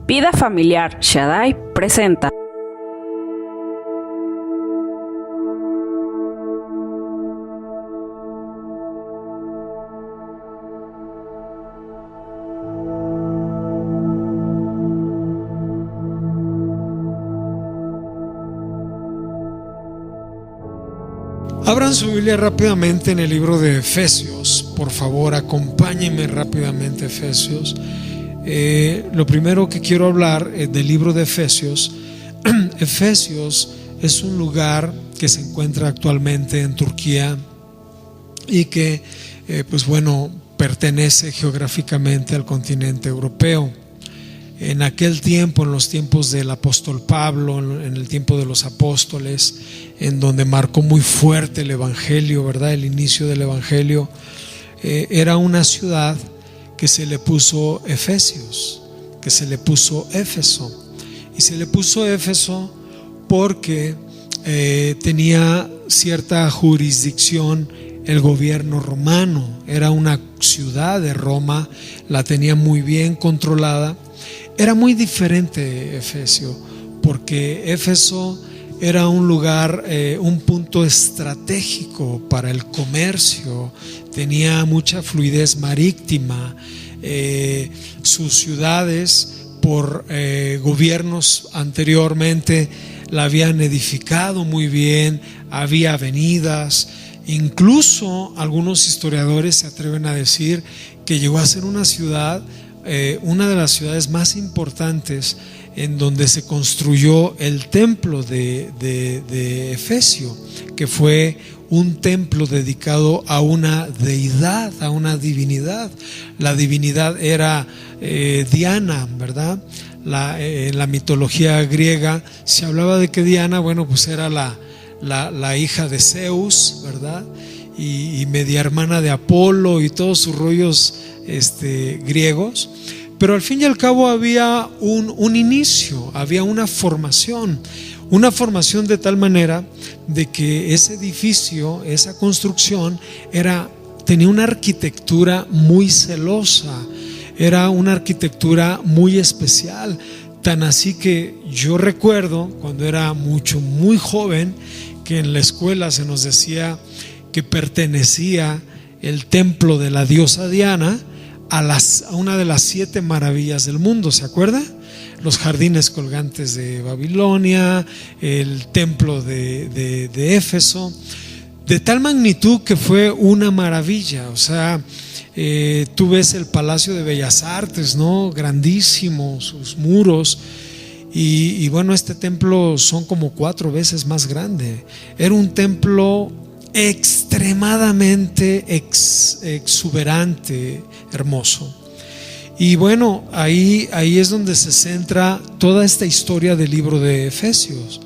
Vida Familiar Shaddai presenta. Abran su Biblia rápidamente en el libro de Efesios. Por favor, acompáñenme rápidamente a Efesios. Lo primero que quiero hablar del libro de Efesios. Efesios es un lugar que se encuentra actualmente en Turquía y que, pertenece geográficamente al continente europeo. En aquel tiempo, en los tiempos del apóstol Pablo, en el tiempo de los apóstoles, en donde marcó muy fuerte el evangelio, ¿verdad? El inicio del evangelio, era una ciudad que se le puso Efesios, que se le puso Éfeso. Y se le puso Éfeso porque tenía cierta jurisdicción el gobierno romano. Era una ciudad de Roma, la tenía muy bien controlada. Era muy diferente Efesio, porque Éfeso era un lugar, un punto estratégico para el comercio, tenía mucha fluidez marítima. Sus ciudades, por gobiernos anteriormente, la habían edificado muy bien, había avenidas. Incluso algunos historiadores se atreven a decir que llegó a ser una ciudad, una de las ciudades más importantes en donde se construyó el templo de Efesio, que fue un templo dedicado a una deidad, a una divinidad. La divinidad era Diana, ¿verdad? En la mitología griega se hablaba de que Diana, era la hija de Zeus, ¿verdad? Y media hermana de Apolo y todos sus rollos griegos. Pero al fin y al cabo había un inicio, había una formación de tal manera de que ese edificio, esa construcción tenía una arquitectura muy celosa, era una arquitectura muy especial, tan así que yo recuerdo cuando era muy joven que en la escuela se nos decía que pertenecía el templo de la diosa Diana a una de las 7 maravillas del mundo. ¿Se acuerda? Los jardines colgantes de Babilonia, el templo de Éfeso, de tal magnitud que fue una maravilla. O sea, tú ves el Palacio de Bellas Artes, ¿no? Grandísimo, sus muros. Y este templo son como 4 veces más grande. Era un templo extremadamente exuberante, hermoso. Y ahí es donde se centra toda esta historia del libro de Efesios.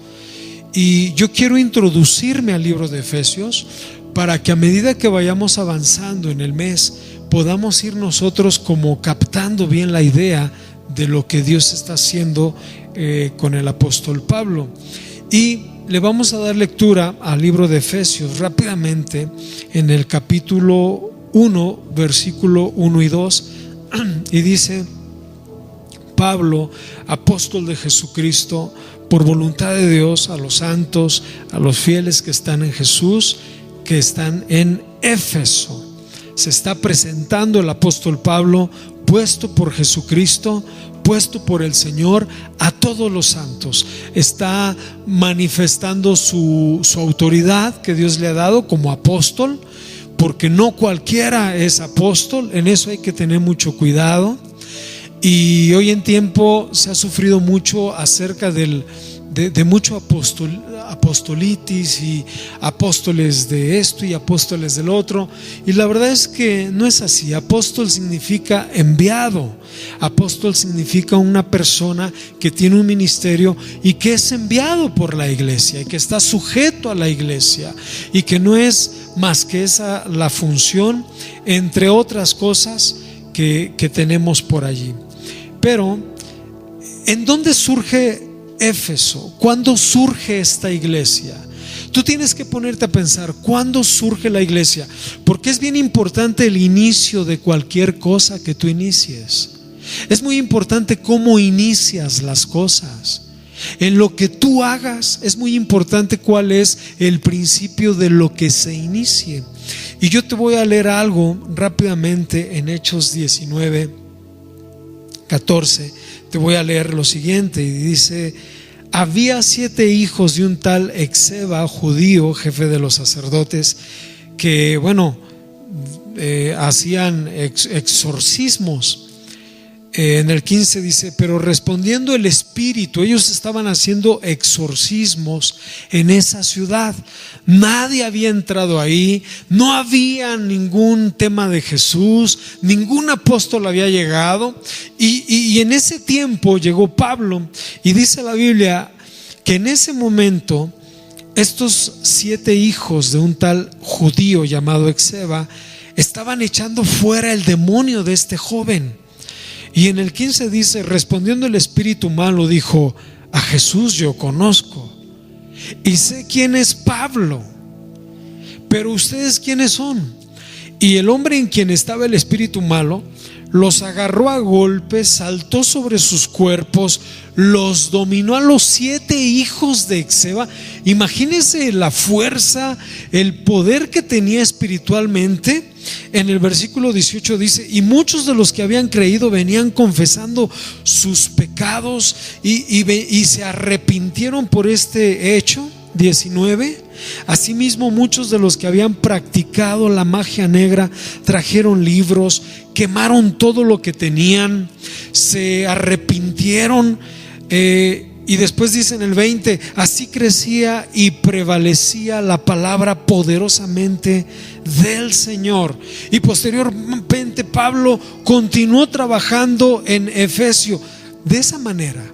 Y yo quiero introducirme al libro de Efesios para que a medida que vayamos avanzando en el mes podamos ir nosotros como captando bien la idea de lo que Dios está haciendo con el apóstol Pablo. Y le vamos a dar lectura al libro de Efesios rápidamente en el capítulo 1, versículo 1 y 2, y dice: Pablo, apóstol de Jesucristo, por voluntad de Dios, a los santos, a los fieles que están en Jesús, que están en Éfeso. Se está presentando el apóstol Pablo, puesto por Jesucristo, puesto por el Señor, a todos los santos. Está manifestando su autoridad que Dios le ha dado como apóstol, porque no cualquiera es apóstol. En eso hay que tener mucho cuidado. Y hoy en tiempo se ha sufrido mucho acerca de mucho apostolitis y apóstoles de esto y apóstoles del otro, y la verdad es que no es así. Apóstol significa enviado. Apóstol significa una persona que tiene un ministerio y que es enviado por la iglesia y que está sujeto a la iglesia, y que no es más que esa la función, entre otras cosas que tenemos por allí. Pero ¿en dónde surge Éfeso? ¿Cuándo surge esta iglesia? Tú tienes que ponerte a pensar, ¿cuándo surge la iglesia? Porque es bien importante el inicio de cualquier cosa que tú inicies. Es muy importante cómo inicias las cosas. En lo que tú hagas es muy importante cuál es el principio de lo que se inicie. Y yo te voy a leer algo rápidamente en Hechos 19:14. Te voy a leer lo siguiente y dice: había 7 hijos de un tal Esceva, judío, jefe de los sacerdotes, que hacían exorcismos. En el 15 dice: pero respondiendo el Espíritu, ellos estaban haciendo exorcismos en esa ciudad. Nadie había entrado ahí, no había ningún tema de Jesús, ningún apóstol había llegado. Y en ese tiempo llegó Pablo, y dice la Biblia que en ese momento estos 7 hijos de un tal judío llamado Esceva estaban echando fuera el demonio de este joven. Y en el 15 dice: respondiendo el espíritu malo, dijo: a Jesús yo conozco y sé quién es Pablo, pero ustedes quiénes son. Y el hombre en quien estaba el espíritu malo los agarró a golpes, saltó sobre sus cuerpos, los dominó a los 7 hijos de Esceva. Imagínense la fuerza, el poder que tenía espiritualmente. En el versículo 18 dice: y muchos de los que habían creído venían confesando sus pecados y se arrepintieron por este hecho. 19: asimismo muchos de los que habían practicado la magia negra trajeron libros, quemaron todo lo que tenían, se arrepintieron. Y después dice en el 20: así crecía y prevalecía la palabra poderosamente del Señor. Y posteriormente Pablo continuó trabajando en Efesio. De esa manera,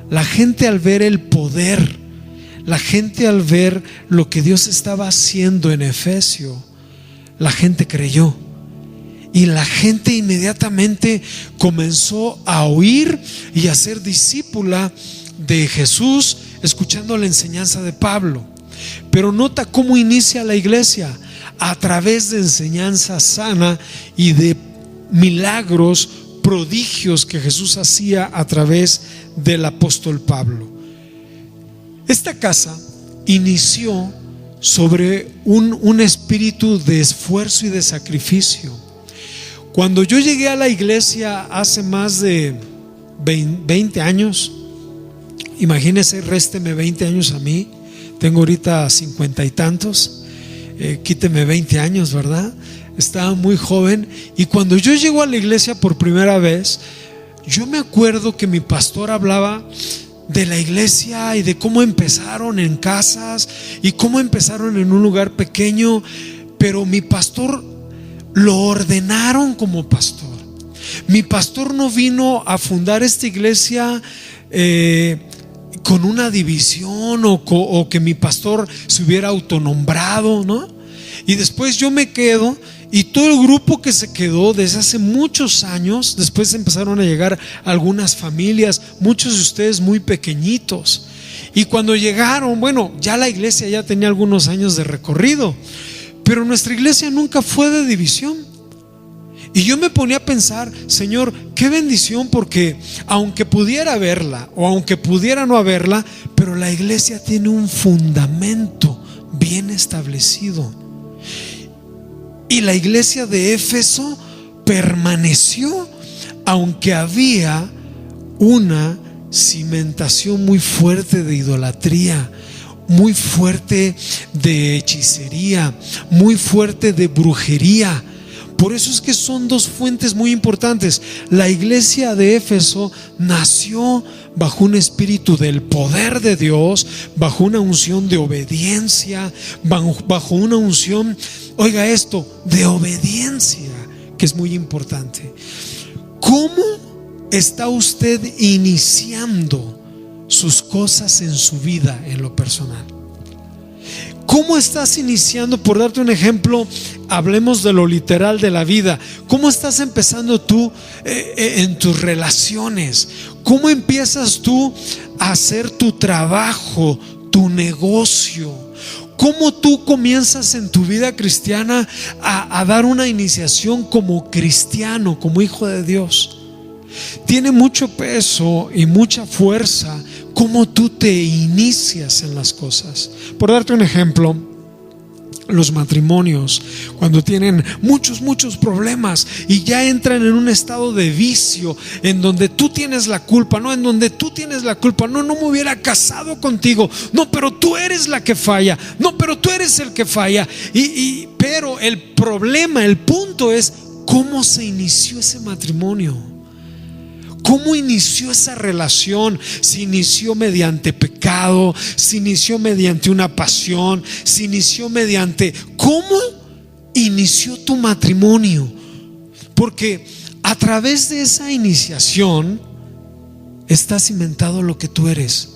la gente, al ver el poder, la gente al ver lo que Dios estaba haciendo en Efesio, la gente creyó. Y la gente inmediatamente comenzó a oír y a ser discípula de Jesús, escuchando la enseñanza de Pablo. Pero nota cómo inicia la iglesia: a través de enseñanza sana y de milagros, prodigios que Jesús hacía a través del apóstol Pablo. Esta casa inició sobre un espíritu de esfuerzo y de sacrificio. Cuando yo llegué a la iglesia hace más de 20 años, imagínense, résteme 20 años a mí, tengo ahorita 50 y tantos, quíteme 20 años, ¿verdad? Estaba muy joven. Y cuando yo llego a la iglesia por primera vez, yo me acuerdo que mi pastor hablaba de la iglesia y de cómo empezaron en casas y cómo empezaron en un lugar pequeño, pero mi pastor lo ordenaron como pastor. Mi pastor no vino a fundar esta iglesia con una división o que mi pastor se hubiera autonombrado, ¿no? Y después yo me quedo, y todo el grupo que se quedó desde hace muchos años, después empezaron a llegar algunas familias, muchos de ustedes muy pequeñitos. Y cuando llegaron, ya la iglesia ya tenía algunos años de recorrido, pero nuestra iglesia nunca fue de división. Y yo me ponía a pensar: Señor, qué bendición, porque aunque pudiera haberla o aunque pudiera no haberla, pero la iglesia tiene un fundamento bien establecido. Y la iglesia de Éfeso permaneció, aunque había una cimentación muy fuerte de idolatría, muy fuerte de hechicería, muy fuerte de brujería. Por eso es que son dos fuentes muy importantes. La iglesia de Éfeso nació bajo un espíritu del poder de Dios, bajo una unción de obediencia, bajo una unción, oiga esto, de obediencia, que es muy importante. ¿Cómo está usted iniciando sus cosas en su vida, en lo personal? ¿Cómo estás iniciando? Por darte un ejemplo, hablemos de lo literal de la vida. ¿Cómo estás empezando tú en tus relaciones? ¿Cómo empiezas tú a hacer tu trabajo, tu negocio? ¿Cómo tú comienzas en tu vida cristiana a dar una iniciación como cristiano, como hijo de Dios? Tiene mucho peso y mucha fuerza cómo tú te inicias en las cosas. Por darte un ejemplo, los matrimonios, cuando tienen muchos problemas y ya entran en un estado de vicio en donde tú tienes la culpa, no, en donde tú tienes la culpa, no me hubiera casado contigo, no, pero tú eres la que falla, no, pero tú eres el que falla, pero el problema, el punto es cómo se inició ese matrimonio. ¿Cómo inició esa relación? Se inició mediante pecado, se inició mediante una pasión, se inició mediante... ¿Cómo inició tu matrimonio? Porque a través de esa iniciación está cimentado lo que tú eres.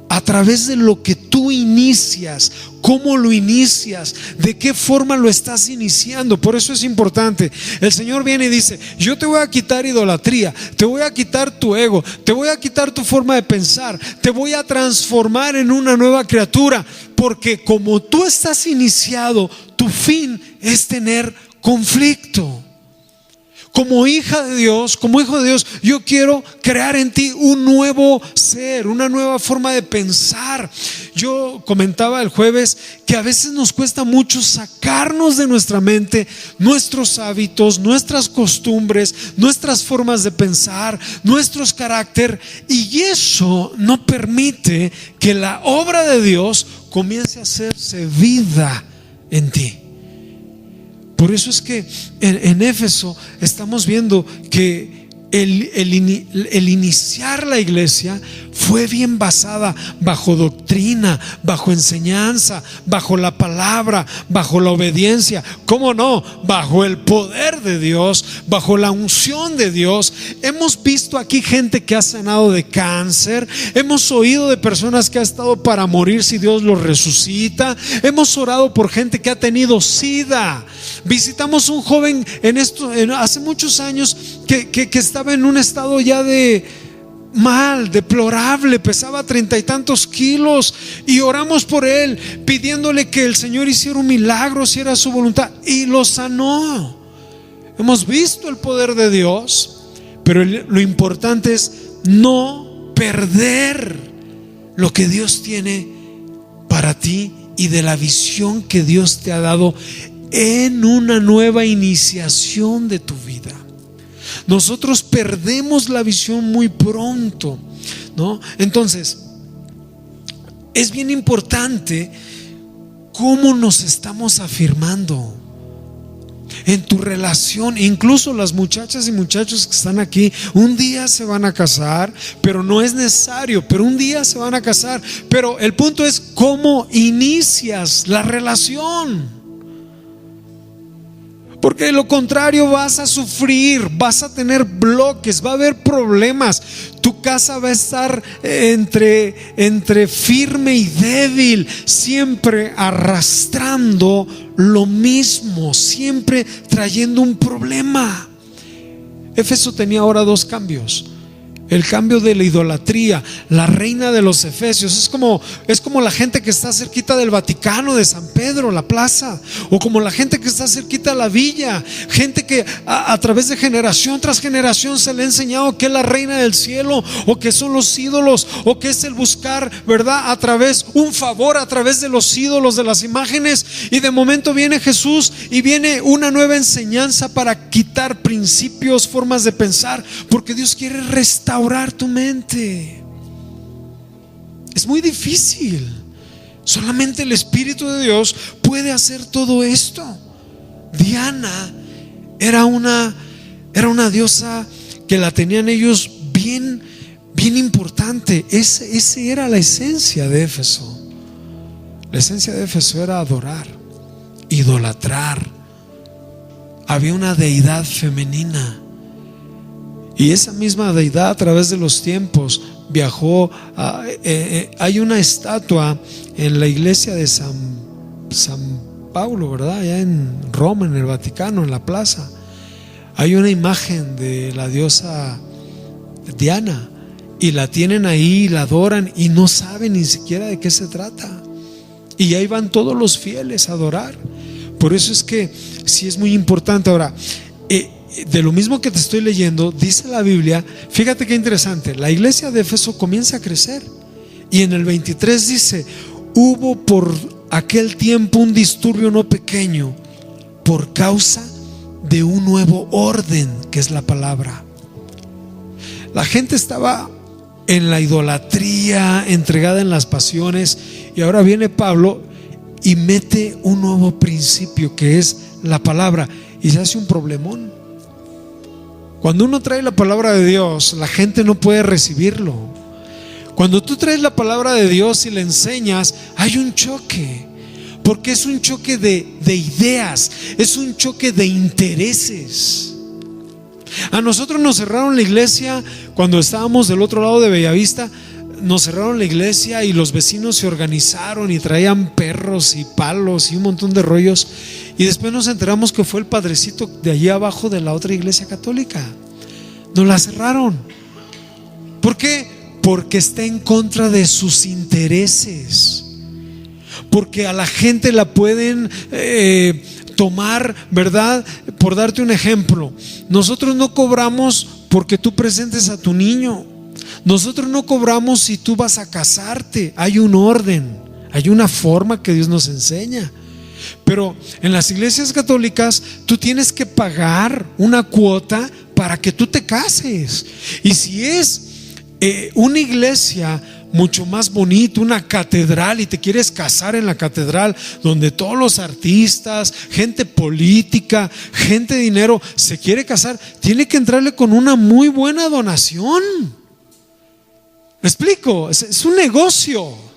A través de lo que tú inicias, cómo lo inicias, de qué forma lo estás iniciando. Por eso es importante. El Señor viene y dice: yo te voy a quitar idolatría, te voy a quitar tu ego, te voy a quitar tu forma de pensar, te voy a transformar en una nueva criatura. Porque como tú estás iniciado, tu fin es tener conflicto. Como hija de Dios, como hijo de Dios, yo quiero crear en ti un nuevo ser, una nueva forma de pensar. Yo comentaba el jueves que a veces nos cuesta mucho sacarnos de nuestra mente nuestros hábitos, nuestras costumbres, nuestras formas de pensar, nuestros carácter, y eso no permite que la obra de Dios comience a hacerse vida en ti. Por eso es que en Éfeso estamos viendo que el iniciar la iglesia fue bien basada bajo doctrina, bajo enseñanza, bajo la palabra, bajo la obediencia. ¿Cómo no? Bajo el poder de Dios, bajo la unción de Dios. Hemos visto aquí gente que ha sanado de cáncer. Hemos oído de personas que ha estado para morir si Dios los resucita. Hemos orado por gente que ha tenido SIDA. Visitamos un joven hace muchos años que estaba en un estado ya de deplorable, pesaba 30 y tantos kilos, y oramos por él pidiéndole que el Señor hiciera un milagro si era su voluntad, y lo sanó. Hemos visto el poder de Dios, pero lo importante es no perder lo que Dios tiene para ti y de la visión que Dios te ha dado en una nueva iniciación de tu vida. Nosotros perdemos la visión muy pronto, ¿no? Entonces, es bien importante cómo nos estamos afirmando en tu relación. Incluso las muchachas y muchachos que están aquí, un día se van a casar, pero no es necesario, pero un día se van a casar. Pero el punto es cómo inicias la relación. Porque de lo contrario vas a sufrir, vas a tener bloques, va a haber problemas. Tu casa va a estar entre firme y débil, siempre arrastrando lo mismo, siempre trayendo un problema. Éfeso tenía ahora dos cambios. El cambio de la idolatría, la reina de los efesios. Es como la gente que está cerquita del Vaticano, de San Pedro, la plaza, o como la gente que está cerquita de la villa. Gente que a través de generación tras generación se le ha enseñado que es la reina del cielo, o que son los ídolos, o que es el buscar, ¿verdad? Un favor a través de los ídolos, de las imágenes. Y de momento viene Jesús y viene una nueva enseñanza para quitar principios, formas de pensar, porque Dios quiere restaurar tu mente. Es muy difícil. Solamente el Espíritu de Dios puede hacer todo esto. Diana era una diosa que la tenían ellos bien importante. Ese era la esencia de Éfeso. La esencia de Éfeso era adorar, idolatrar. Había una deidad femenina. Y esa misma deidad a través de los tiempos viajó hay una estatua en la iglesia de San Paulo, ¿verdad? Allá en Roma, en el Vaticano, en la plaza. Hay una imagen de la diosa Diana, y la tienen ahí, la adoran, y no saben ni siquiera de qué se trata. Y ahí van todos los fieles a adorar. Por eso es que sí es muy importante. Ahora, de lo mismo que te estoy leyendo, dice la Biblia, fíjate qué interesante, la iglesia de Éfeso comienza a crecer. Y en el 23 dice: hubo por aquel tiempo un disturbio no pequeño por causa de un nuevo orden, que es la palabra. La gente estaba en la idolatría, entregada en las pasiones, y ahora viene Pablo y mete un nuevo principio, que es la palabra, y se hace un problemón. Cuando uno trae la palabra de Dios, la gente no puede recibirlo. Cuando tú traes la palabra de Dios y le enseñas, hay un choque, porque es un choque de ideas, es un choque de intereses. A nosotros nos cerraron la iglesia cuando estábamos del otro lado de Bellavista. Nos cerraron la iglesia y los vecinos se organizaron y traían perros y palos y un montón de rollos, y después nos enteramos que fue el padrecito de allí abajo de la otra iglesia católica. Nos la cerraron. ¿Por qué? Porque está en contra de sus intereses, porque a la gente la pueden tomar, ¿verdad? Por darte un ejemplo, nosotros no cobramos porque tú presentes a tu niño. Nosotros no cobramos si tú vas a casarte. Hay un orden, hay una forma que Dios nos enseña. Pero en las iglesias católicas tú tienes que pagar una cuota para que tú te cases. Y si es una iglesia mucho más bonita, una catedral, y te quieres casar en la catedral, donde todos los artistas, gente política, gente de dinero se quiere casar, tiene que entrarle con una muy buena donación. ¿Me explico? Es un negocio.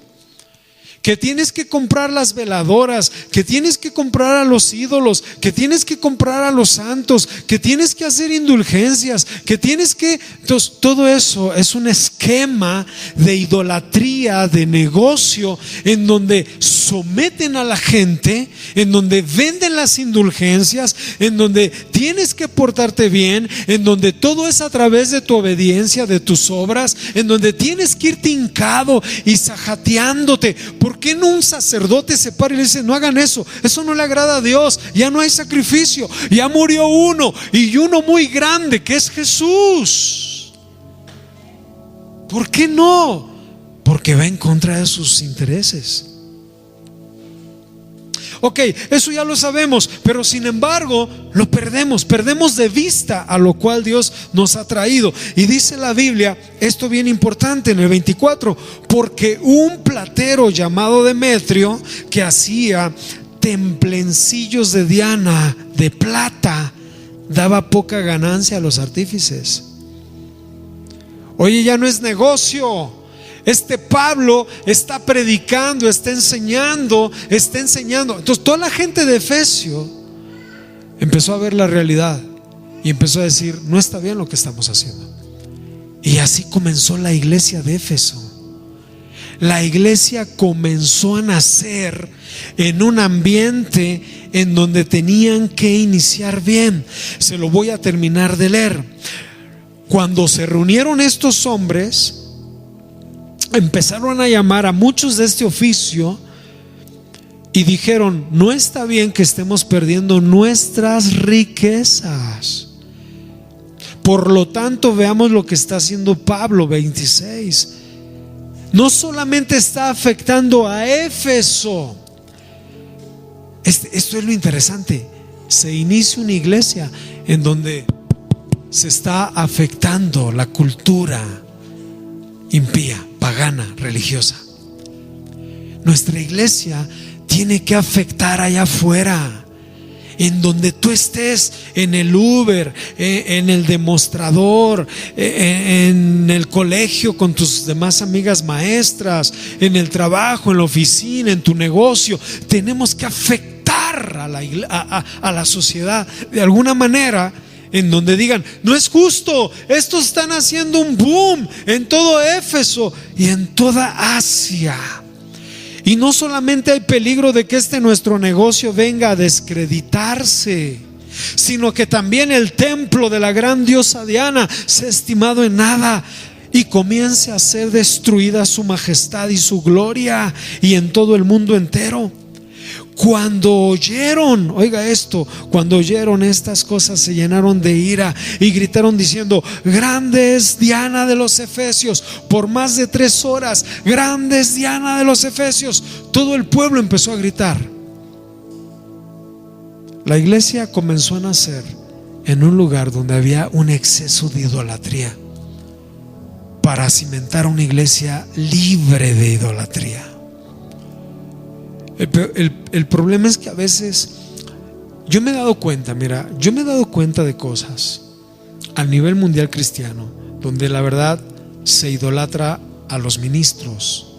Que tienes que comprar las veladoras, que tienes que comprar a los ídolos, que tienes que comprar a los santos, que tienes que hacer indulgencias, que tienes que... Entonces, todo eso es un esquema de idolatría, de negocio, en donde someten a la gente, en donde venden las indulgencias, en donde tienes que portarte bien, en donde todo es a través de tu obediencia, de tus obras, en donde tienes que irte hincado y sajateándote. ¿Por qué no un sacerdote se para y le dice: no hagan eso, eso no le agrada a Dios, ya no hay sacrificio, ya murió uno, y uno muy grande, que es Jesús? ¿Por qué no? Porque va en contra de sus intereses. Ok, eso ya lo sabemos, pero sin embargo lo perdemos de vista a lo cual Dios nos ha traído. Y dice la Biblia, esto bien importante en el 24: porque un platero llamado Demetrio, que hacía templencillos de Diana de plata, daba poca ganancia a los artífices. Oye, ya no es negocio. Este Pablo está predicando, está enseñando. Entonces toda la gente de Efesio empezó a ver la realidad y empezó a decir: no está bien lo que estamos haciendo. Y así comenzó la iglesia de Éfeso. La iglesia comenzó a nacer en un ambiente en donde tenían que iniciar bien. Se lo voy a terminar de leer. Cuando se reunieron estos hombres, empezaron a llamar a muchos de este oficio y dijeron: no está bien que estemos perdiendo nuestras riquezas. Por lo tanto, veamos lo que está haciendo Pablo, 26. No solamente está afectando a Éfeso. Esto es lo interesante. Se inicia una iglesia en donde se está afectando la cultura impía, pagana, religiosa. Nuestra iglesia tiene que afectar allá afuera, en donde tú estés, en el Uber, en el demostrador, en el colegio con tus demás amigas maestras, en el trabajo, en la oficina, en tu negocio. Tenemos que afectar a la sociedad de alguna manera, en donde digan: no es justo, estos están haciendo un boom en todo Éfeso y en toda Asia. Y no solamente hay peligro de que nuestro negocio venga a descreditarse, sino que también el templo de la gran diosa Diana sea estimado en nada y comience a ser destruida su majestad y su gloria, y en todo el mundo entero. Cuando oyeron, oiga esto, cuando oyeron estas cosas se llenaron de ira y gritaron diciendo: grande es Diana de los Efesios. Por más de 3 horas, grande es Diana de los Efesios. Todo el pueblo empezó a gritar. La iglesia comenzó a nacer en un lugar donde había un exceso de idolatría, para cimentar una iglesia libre de idolatría. El problema es que a veces yo me he dado cuenta, de cosas a nivel mundial cristiano donde la verdad se idolatra a los ministros,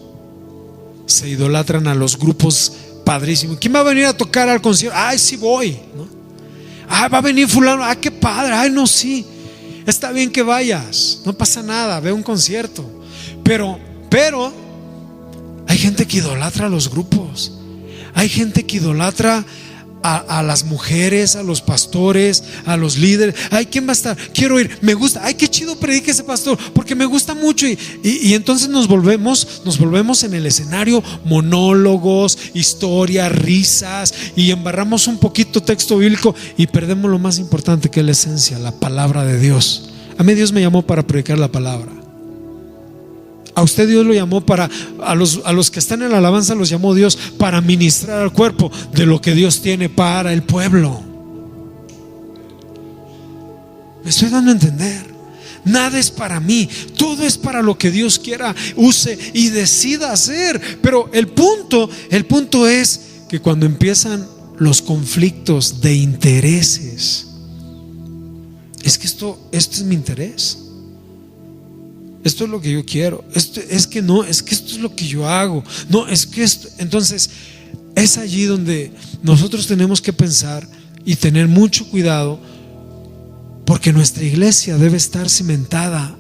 se idolatran a los grupos padrísimos. ¿Quién va a venir a tocar al concierto? Ay, sí voy, ¿no? Ah, va a venir fulano, ah, qué padre, ay, no, sí, está bien que vayas, no pasa nada, ve un concierto. Pero hay gente que idolatra a los grupos. Hay gente que idolatra a las mujeres, a los pastores, a los líderes. Ay, ¿quién va a estar? Quiero ir, me gusta. Ay, qué chido predica ese pastor, porque me gusta mucho. Y entonces nos volvemos en el escenario monólogos, historias, risas, y embarramos un poquito texto bíblico y perdemos lo más importante, que es la esencia, la palabra de Dios. A mí Dios me llamó para predicar la palabra. A usted Dios lo llamó a los que están en la alabanza los llamó Dios para ministrar al cuerpo de lo que Dios tiene para el pueblo. Me estoy dando a entender. Nada es para mí, todo es para lo que Dios quiera, use y decida hacer. Pero el punto es que cuando empiezan los conflictos de intereses, es que esto es mi interés. Esto es lo que yo quiero. Esto es lo que yo hago. No, es que esto. Entonces, es allí donde nosotros tenemos que pensar y tener mucho cuidado, porque nuestra iglesia debe estar cimentada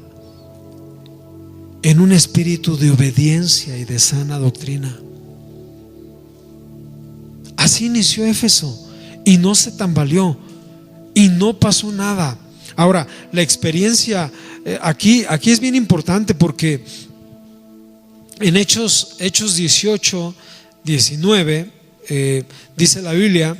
en un espíritu de obediencia y de sana doctrina. Así inició Éfeso y no se tambaleó y no pasó nada. Ahora, la experiencia aquí es bien importante, porque en Hechos 18, 19 dice la Biblia,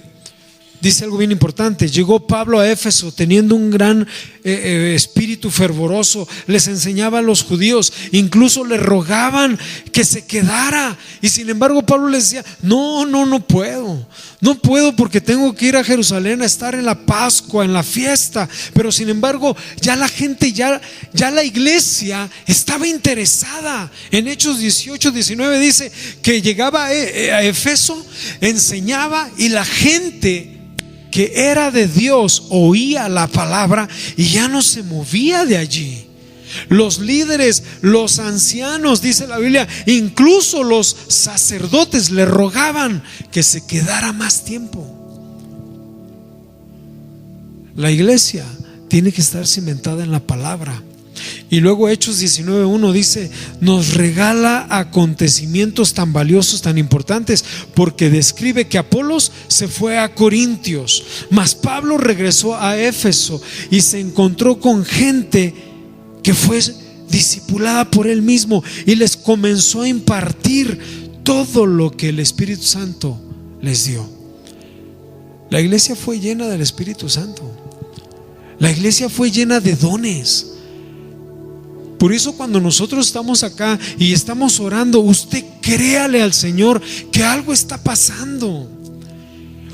dice algo bien importante: llegó Pablo a Éfeso teniendo un gran espíritu fervoroso, les enseñaba a los judíos, incluso le rogaban que se quedara, y sin embargo Pablo les decía: no puedo porque tengo que ir a Jerusalén a estar en la Pascua, en la fiesta. Pero sin embargo ya la gente, ya la iglesia estaba interesada. En Hechos 18, 19 dice que llegaba a Éfeso, enseñaba, y la gente que era de Dios oía la palabra y ya no se movía de allí. Los líderes, los ancianos, dice la Biblia, incluso los sacerdotes le rogaban que se quedara más tiempo. La iglesia tiene que estar cimentada en la palabra. Y luego Hechos 19:1 dice: nos regala acontecimientos tan valiosos, tan importantes, porque describe que Apolos se fue a Corintios, mas Pablo regresó a Éfeso y se encontró con gente que fue discipulada por él mismo, y les comenzó a impartir todo lo que el Espíritu Santo les dio. La iglesia fue llena del Espíritu Santo. La iglesia fue llena de dones. Por eso cuando nosotros estamos acá y estamos orando, usted créale al Señor que algo está pasando.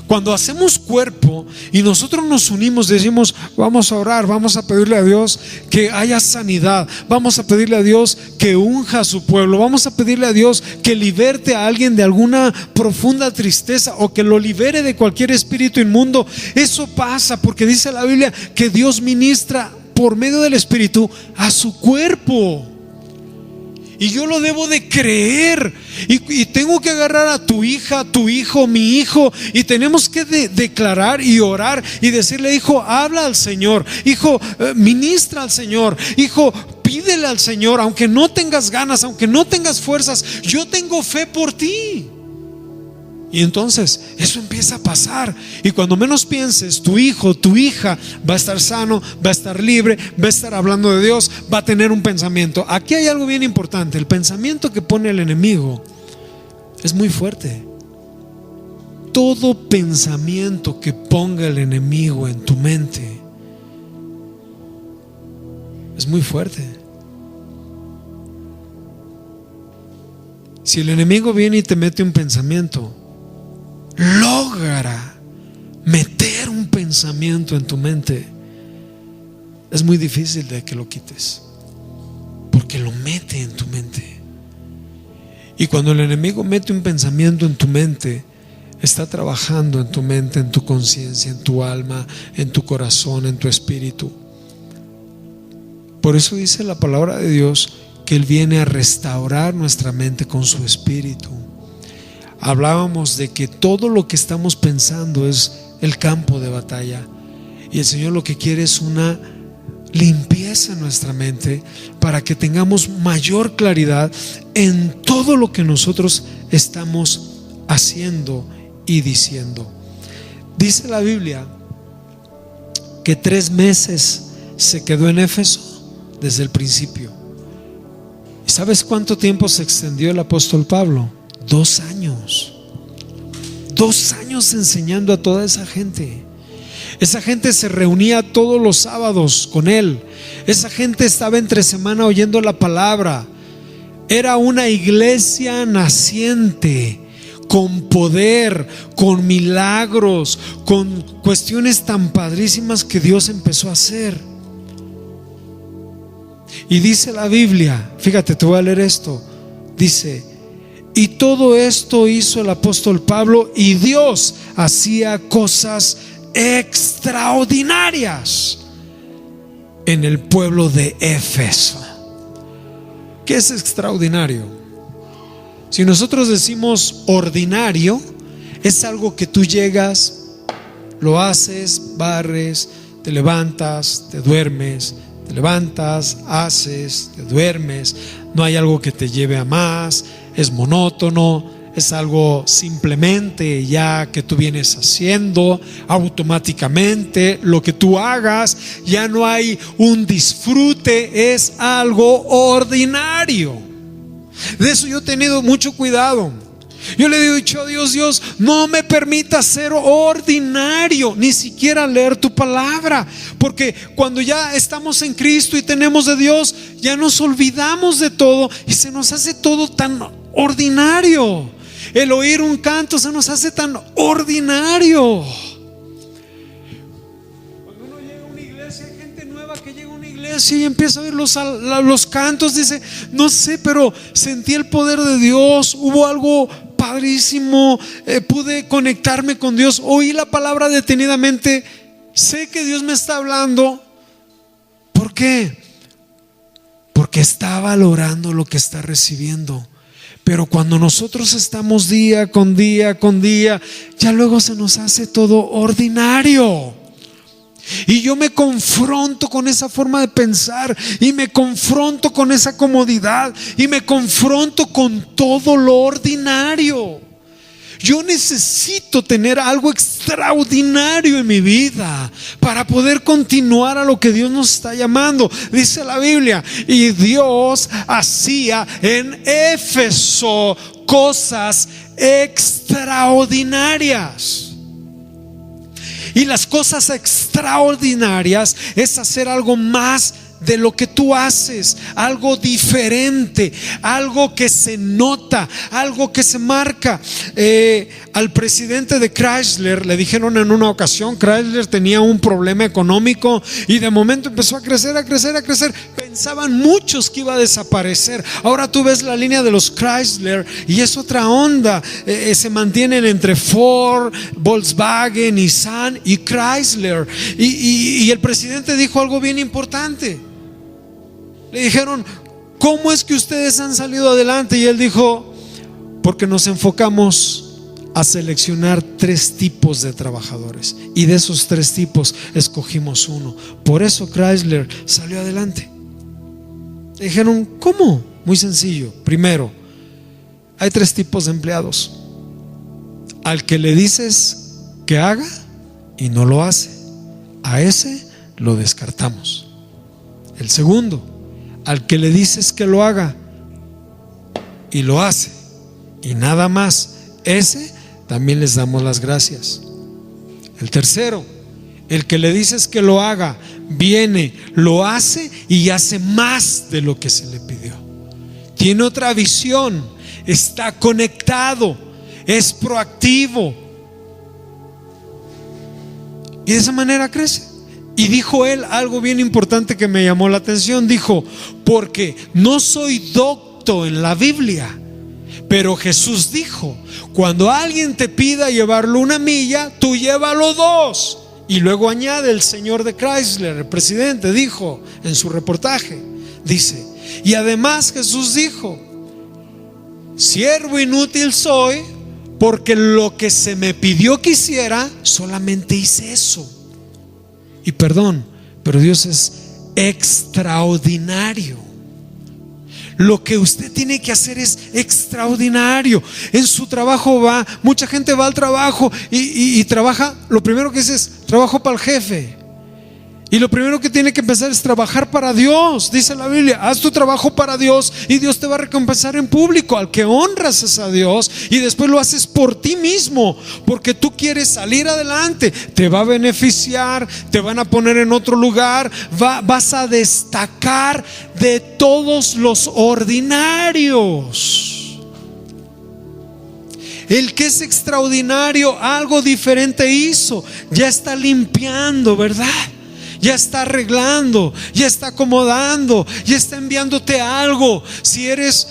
Cuando hacemos cuerpo y nosotros nos unimos, decimos: vamos a orar, vamos a pedirle a Dios que haya sanidad, vamos a pedirle a Dios que unja a su pueblo, vamos a pedirle a Dios que liberte a alguien de alguna profunda tristeza, o que lo libere de cualquier espíritu inmundo. Eso pasa porque dice la Biblia que Dios ministra por medio del Espíritu a su cuerpo. Y yo lo debo de creer, y tengo que agarrar a tu hija, tu hijo, mi hijo, y tenemos que declarar y orar y decirle: hijo, habla al Señor, hijo, ministra al Señor, hijo, pídele al Señor, aunque no tengas ganas, aunque no tengas fuerzas, yo tengo fe por ti. Y entonces eso empieza a pasar, y cuando menos pienses, tu hijo, tu hija va a estar sano, va a estar libre, va a estar hablando de Dios, va a tener un pensamiento. Aquí hay algo bien importante: el pensamiento que pone el enemigo es muy fuerte. todo pensamiento que ponga el enemigo en tu mente. Es muy fuerte. Si el enemigo viene y te mete un pensamiento, logra meter un pensamiento en tu mente, es muy difícil de que lo quites, porque lo mete en tu mente. Y cuando el enemigo mete un pensamiento en tu mente, está trabajando en tu mente, en tu conciencia, en tu alma, en tu corazón, en tu espíritu. Por eso dice la palabra de Dios que Él viene a restaurar nuestra mente con su espíritu. Hablábamos de que todo lo que estamos pensando es el campo de batalla, y el Señor lo que quiere es una limpieza en nuestra mente para que tengamos mayor claridad en todo lo que nosotros estamos haciendo y diciendo. Dice la Biblia que 3 meses se quedó en Éfeso desde el principio. ¿Y sabes cuánto tiempo se extendió el apóstol Pablo? 2 años. 2 años enseñando a toda esa gente. Esa gente se reunía todos los sábados con él. Esa gente estaba entre semana oyendo la palabra. Era una iglesia naciente, con poder, con milagros, con cuestiones tan padrísimas que Dios empezó a hacer. Y dice la Biblia, fíjate, te voy a leer esto. Dice: y todo esto hizo el apóstol Pablo, y Dios hacía cosas extraordinarias en el pueblo de Éfeso. ¿Qué es extraordinario? Si nosotros decimos ordinario, es algo que tú llegas, lo haces, barres, te levantas, te duermes, te levantas, haces, te duermes. No hay algo que te lleve a más, es monótono, es algo simplemente ya que tú vienes haciendo automáticamente. Lo que tú hagas, ya no hay un disfrute, es algo ordinario. De eso yo he tenido mucho cuidado. Yo le he dicho a Dios: Dios, no me permitas ser ordinario, ni siquiera leer tu palabra, porque cuando ya estamos en Cristo y tenemos de Dios, ya nos olvidamos de todo y se nos hace todo tan ordinario. El oír un canto se nos hace tan ordinario. Cuando uno llega a una iglesia, hay gente nueva que llega a una iglesia y empieza a oír los cantos, dice: no sé, pero sentí el poder de Dios, hubo algo padrísimo, pude conectarme con Dios, oí la palabra detenidamente, sé que Dios me está hablando. ¿Por qué? Porque está valorando lo que está recibiendo. Pero cuando nosotros estamos día con día con día, ya luego se nos hace todo ordinario. Y yo me confronto con esa forma de pensar, y me confronto con esa comodidad, y me confronto con todo lo ordinario. Yo necesito tener algo extraordinario en mi vida para poder continuar a lo que Dios nos está llamando. Dice la Biblia: y Dios hacía en Éfeso cosas extraordinarias. Y las cosas extraordinarias es hacer algo más de lo que tú haces, algo diferente, algo que se nota, algo que se marca. Al presidente de Chrysler le dijeron en una ocasión, Chrysler tenía un problema económico y de momento empezó a crecer, a crecer, a crecer. Pensaban muchos que iba a desaparecer. Ahora tú ves la línea de los Chrysler y es otra onda. Se mantienen entre Ford, Volkswagen, Nissan y Chrysler. Y el presidente dijo algo bien importante. Le dijeron: ¿cómo es que ustedes han salido adelante? Y él dijo: porque nos enfocamos a seleccionar 3 tipos de trabajadores, y de esos 3 tipos escogimos uno. Por eso Chrysler salió adelante. Le dijeron: ¿cómo? Muy sencillo. Primero, hay 3 tipos de empleados: al que le dices que haga y no lo hace, a ese lo descartamos. El segundo, al que le dices que lo haga y lo hace y nada más, ese también les damos las gracias. El tercero, el que le dices que lo haga, viene, lo hace y hace más de lo que se le pidió. Tiene otra visión, está conectado, es proactivo. Y de esa manera crece. Y dijo él algo bien importante que me llamó la atención. Dijo: porque no soy docto en la Biblia, pero Jesús dijo: cuando alguien te pida llevarlo 1 milla, tú llévalo 2. Y luego añade el señor de Chrysler, el presidente, dijo en su reportaje, dice: y además Jesús dijo: siervo inútil soy, porque lo que se me pidió que hiciera, solamente hice eso. Y perdón, pero Dios es extraordinario. Lo que usted tiene que hacer es extraordinario. En su trabajo mucha gente va al trabajo y trabaja. Lo primero que dice es: trabajo para el jefe. Y lo primero que tiene que empezar es trabajar para Dios. Dice la Biblia: haz tu trabajo para Dios y Dios te va a recompensar en público. Al que honras es a Dios, y después lo haces por ti mismo, porque tú quieres salir adelante. Te va a beneficiar, te van a poner en otro lugar, vas a destacar de todos los ordinarios. El que es extraordinario, algo diferente hizo. Ya está limpiando, ¿verdad? Ya está arreglando, ya está acomodando, ya está enviándote algo. Si eres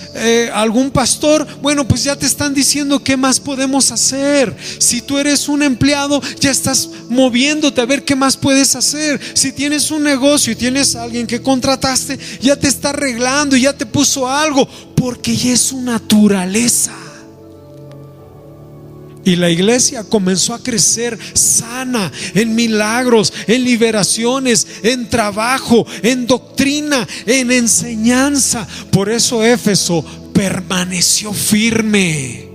algún pastor, bueno, pues ya te están diciendo qué más podemos hacer. Si tú eres un empleado, ya estás moviéndote a ver qué más puedes hacer. Si tienes un negocio y tienes a alguien que contrataste, ya te está arreglando y ya te puso algo, porque ya es su naturaleza. Y la iglesia comenzó a crecer sana, en milagros, en liberaciones, en trabajo, en doctrina, en enseñanza. Por eso Éfeso permaneció firme,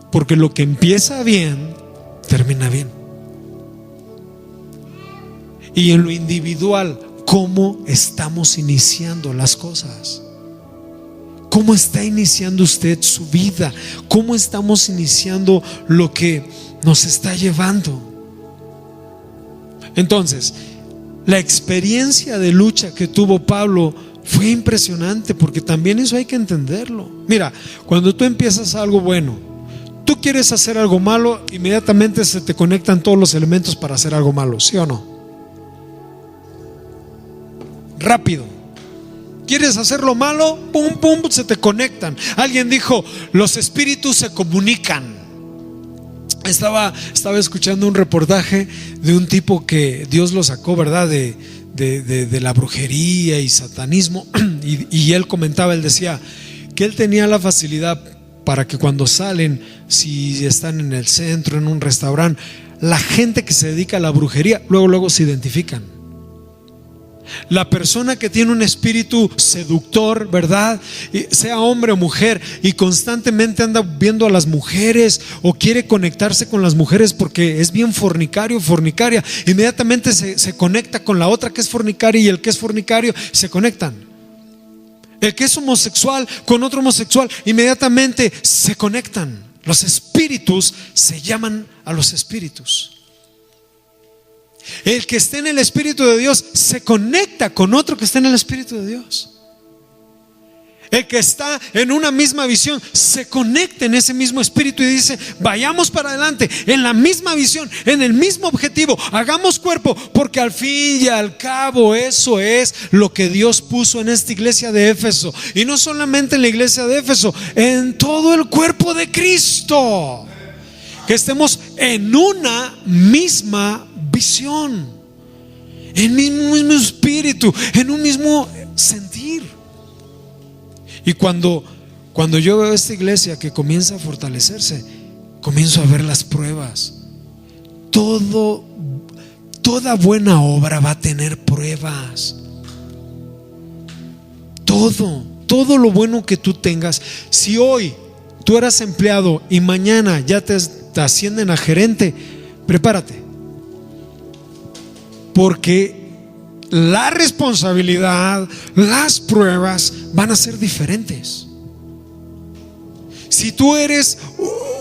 porque lo que empieza bien, termina bien. Y en lo individual, ¿cómo estamos iniciando las cosas? ¿Cómo está iniciando usted su vida? ¿Cómo estamos iniciando lo que nos está llevando? Entonces, la experiencia de lucha que tuvo Pablo fue impresionante, porque también eso hay que entenderlo. Mira, cuando tú empiezas algo bueno, tú quieres hacer algo malo, inmediatamente se te conectan todos los elementos para hacer algo malo, ¿sí o no? Rápido. ¿Quieres hacerlo malo? Pum, pum, se te conectan. Alguien dijo: los espíritus se comunican. Estaba escuchando un reportaje de un tipo que Dios lo sacó, ¿verdad? De la brujería y satanismo. Y él comentaba, él decía que él tenía la facilidad para que cuando salen, si están en el centro, en un restaurante, la gente que se dedica a la brujería, luego se identifican. La persona que tiene un espíritu seductor, ¿verdad? Sea hombre o mujer, y constantemente anda viendo a las mujeres o quiere conectarse con las mujeres porque es bien fornicario, fornicaria, inmediatamente se conecta con la otra que es fornicaria, y el que es fornicario se conectan. El que es homosexual con otro homosexual, inmediatamente se conectan. Los espíritus se llaman a los espíritus. El que esté en el Espíritu de Dios se conecta con otro que está en el Espíritu de Dios. El que está en una misma visión se conecta en ese mismo espíritu y dice: vayamos para adelante, en la misma visión, en el mismo objetivo, hagamos cuerpo, porque al fin y al cabo eso es lo que Dios puso en esta iglesia de Éfeso. Y no solamente en la iglesia de Éfeso, en todo el cuerpo de Cristo, que estemos en una misma visión, en un mismo espíritu, en un mismo sentir. Y cuando yo veo esta iglesia que comienza a fortalecerse, comienzo a ver las pruebas. Toda buena obra va a tener pruebas. Todo lo bueno que tú tengas. Si hoy tú eras empleado y mañana ya te ascienden a gerente, prepárate, porque la responsabilidad, las pruebas van a ser diferentes. Si tú eres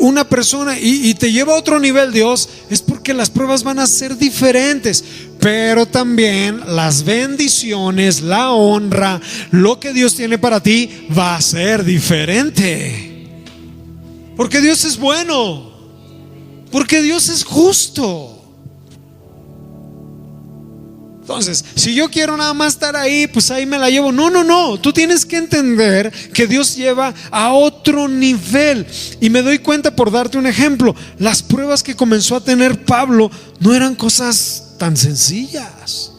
una persona y te lleva a otro nivel Dios, es porque las pruebas van a ser diferentes. Pero también las bendiciones, la honra, lo que Dios tiene para ti va a ser diferente. Porque Dios es bueno, porque Dios es justo. Entonces, si yo quiero nada más estar ahí, pues ahí me la llevo. No, tú tienes que entender que Dios lleva a otro nivel. Y me doy cuenta, por darte un ejemplo, las pruebas que comenzó a tener Pablo no eran cosas tan sencillas.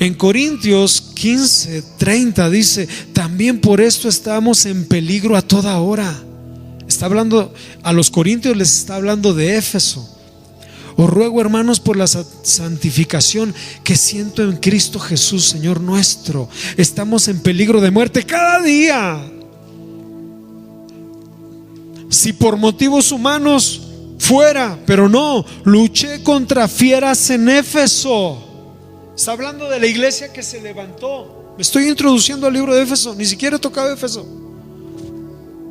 En Corintios 15:30 dice: también por esto estamos en peligro a toda hora. Está hablando a los corintios, les está hablando de Éfeso. Os ruego, hermanos, por la santificación que siento en Cristo Jesús, Señor nuestro. Estamos en peligro de muerte cada día. Si por motivos humanos fuera, pero no, luché contra fieras en Éfeso. Está hablando de la iglesia que se levantó. Me estoy introduciendo al libro de Éfeso, ni siquiera he tocado Éfeso.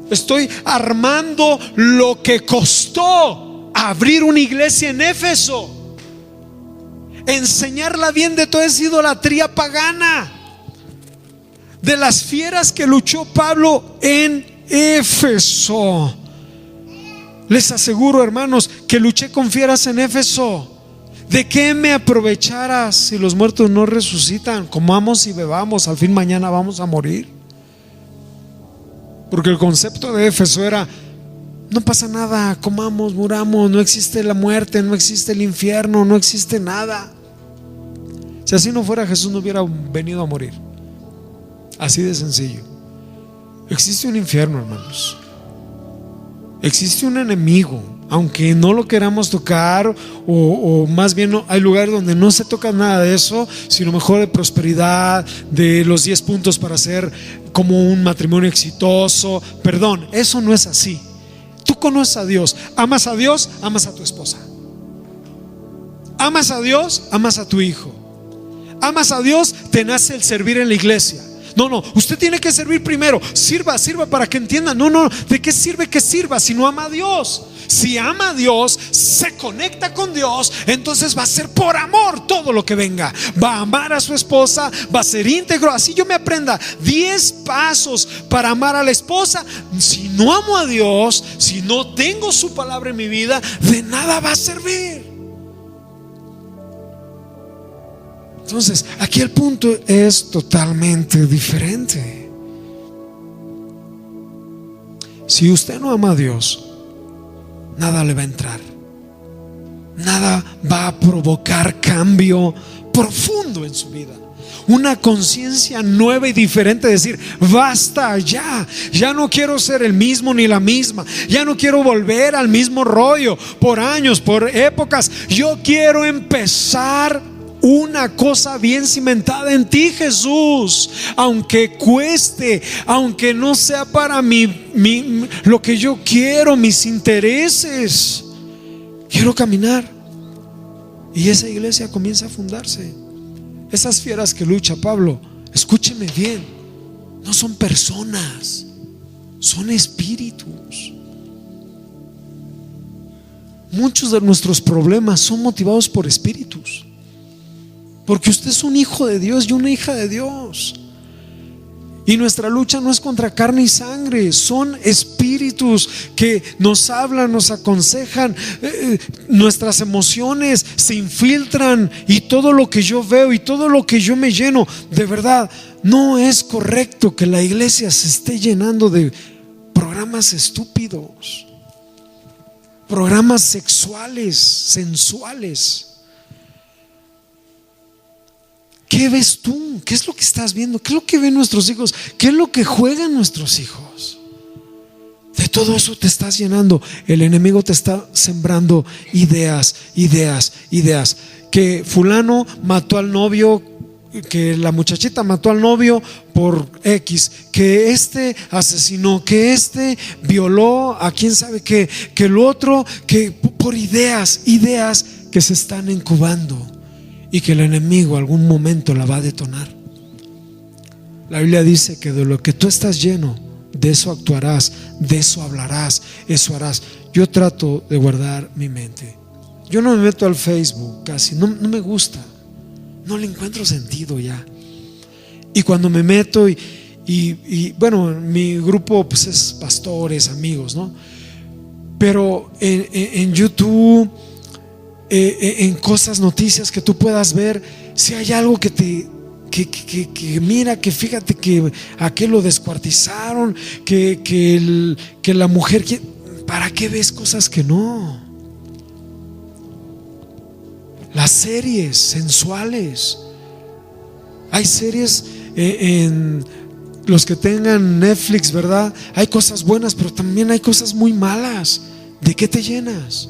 Estoy armando lo que costó abrir una iglesia en Éfeso, enseñarla bien de toda esa idolatría pagana, de las fieras que luchó Pablo en Éfeso. Les aseguro, hermanos, que luché con fieras en Éfeso. ¿De qué me aprovechara si los muertos no resucitan? Comamos y bebamos, al fin mañana vamos a morir. Porque el concepto de Éfeso era: no pasa nada, comamos, muramos, no existe la muerte, no existe el infierno, no existe nada. Si así no fuera, Jesús no hubiera venido a morir. Así de sencillo. Existe un infierno, hermanos. Existe un enemigo, aunque no lo queramos tocar, o más bien no, hay lugares donde no se toca nada de eso, sino mejor de prosperidad, de los 10 puntos para hacer como un matrimonio exitoso. Perdón, eso no es así. Tú conoces a Dios, amas a tu esposa. Amas a Dios, amas a tu hijo. Amas a Dios, te nace el servir en la iglesia. No, usted tiene que servir primero. Sirva para que entienda. No, ¿de qué sirve que sirva si no ama a Dios? Si ama a Dios, se conecta con Dios, entonces va a ser por amor todo lo que venga. Va a amar a su esposa, va a ser íntegro. Así yo me aprenda 10 pasos para amar a la esposa. Si no amo a Dios, si no tengo su palabra en mi vida, de nada va a servir. Entonces, aquí el punto es totalmente diferente. Si usted no ama a Dios, nada le va a entrar. Nada va a provocar cambio profundo en su vida. Una conciencia nueva y diferente, decir: basta ya, ya no quiero ser el mismo ni la misma, ya no quiero volver al mismo rollo por años, por épocas. Yo quiero empezar una cosa bien cimentada en ti, Jesús, aunque cueste, aunque no sea para lo que yo quiero, mis intereses. Quiero caminar. Y esa iglesia comienza a fundarse. Esas fieras que lucha Pablo, escúcheme bien, no son personas, son espíritus. Muchos de nuestros problemas son motivados por espíritus. Porque usted es un hijo de Dios y una hija de Dios. Y nuestra lucha no es contra carne y sangre, son espíritus que nos hablan, nos aconsejan. Nuestras emociones se infiltran, y todo lo que yo veo y todo lo que yo me lleno, de verdad, no es correcto que la iglesia se esté llenando de programas estúpidos, programas sexuales, sensuales. ¿Qué ves tú? ¿Qué es lo que estás viendo? ¿Qué es lo que ven nuestros hijos? ¿Qué es lo que juegan nuestros hijos? De todo eso te estás llenando. El enemigo te está sembrando ideas. Que fulano mató al novio, que la muchachita mató al novio por X, que este asesinó, que este violó a quién sabe qué, que el otro, que por ideas que se están incubando. Y que el enemigo algún momento la va a detonar. La Biblia dice que de lo que tú estás lleno, de eso actuarás, de eso hablarás, eso harás. Yo trato de guardar mi mente. Yo no me meto al Facebook casi, no me gusta, no le encuentro sentido ya. Y cuando me meto y bueno, mi grupo pues es pastores, amigos, ¿no? Pero en YouTube, en cosas, noticias que tú puedas ver, si hay algo que mira, que fíjate que aquel lo descuartizaron, que la mujer, ¿para qué ves cosas que no? Las series sensuales, hay series en los que tengan Netflix, ¿verdad? Hay cosas buenas, pero también hay cosas muy malas. ¿De qué te llenas?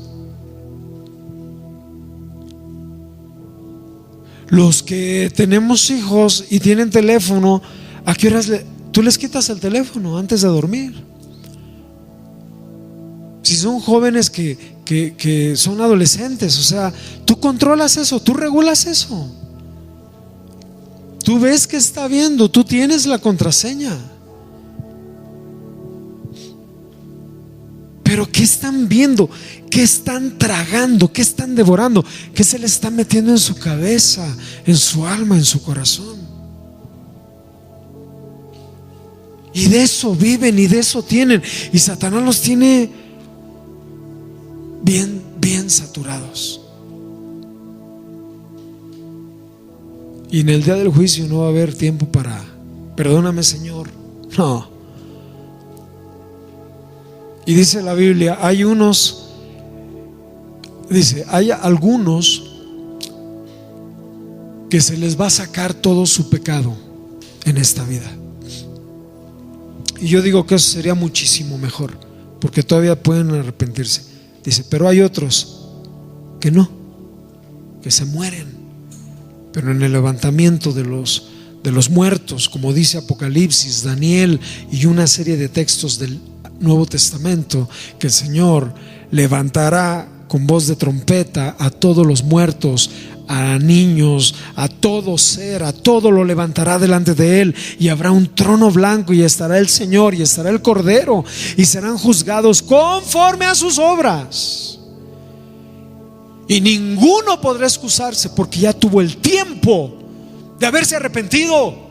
Los que tenemos hijos y tienen teléfono, ¿a qué horas tú les quitas el teléfono antes de dormir? Si son jóvenes que son adolescentes, o sea, tú controlas eso, tú regulas eso. Tú ves que está viendo, tú tienes la contraseña. Pero ¿qué están viendo? ¿Qué están tragando? ¿Qué están devorando? ¿Qué se le está metiendo en su cabeza, en su alma, en su corazón? Y de eso viven y de eso tienen. Y Satanás los tiene bien saturados. Y en el día del juicio no va a haber tiempo para perdóname, Señor. No. Y dice la Biblia, hay algunos que se les va a sacar todo su pecado en esta vida. Y yo digo que eso sería muchísimo mejor, porque todavía pueden arrepentirse. Dice, pero hay otros que no, que se mueren. Pero en el levantamiento de los muertos, como dice Apocalipsis, Daniel y una serie de textos del Nuevo Testamento, que el Señor levantará con voz de trompeta a todos los muertos, a niños, a todo ser, a todo lo levantará delante de Él, y habrá un trono blanco y estará el Señor y estará el Cordero, y serán juzgados conforme a sus obras. Y ninguno podrá excusarse, porque ya tuvo el tiempo de haberse arrepentido,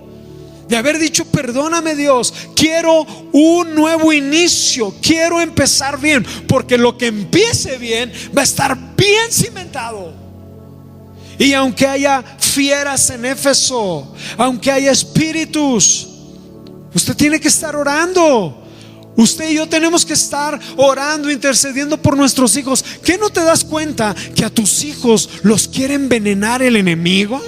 de haber dicho, perdóname, Dios, quiero un nuevo inicio, quiero empezar bien, porque lo que empiece bien va a estar bien cimentado. Y aunque haya fieras en Éfeso, aunque haya espíritus, usted tiene que estar orando. Usted y yo tenemos que estar orando, intercediendo por nuestros hijos. ¿Qué no te das cuenta que a tus hijos los quiere envenenar el enemigo?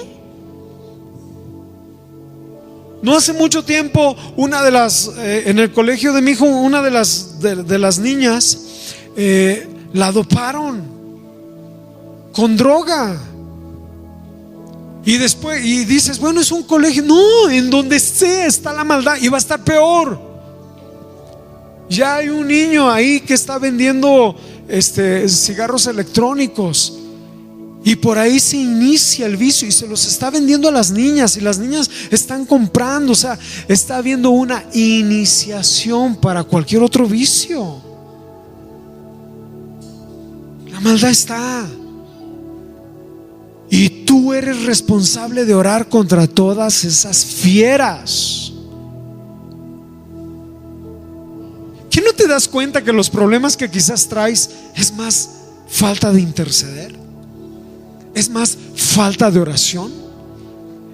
No hace mucho tiempo, en el colegio de mi hijo, una de las niñas la doparon con droga. Y después, y dices, bueno, es un colegio. No, en donde está la maldad, y va a estar peor. Ya hay un niño ahí que está vendiendo cigarros electrónicos, y por ahí se inicia el vicio, y se los está vendiendo a las niñas, y las niñas están comprando. O sea, está habiendo una iniciación para cualquier otro vicio. La maldad está, y tú eres responsable de orar contra todas esas fieras. ¿Qué no te das cuenta que los problemas que quizás traes es más falta de interceder? ¿Es más falta de oración?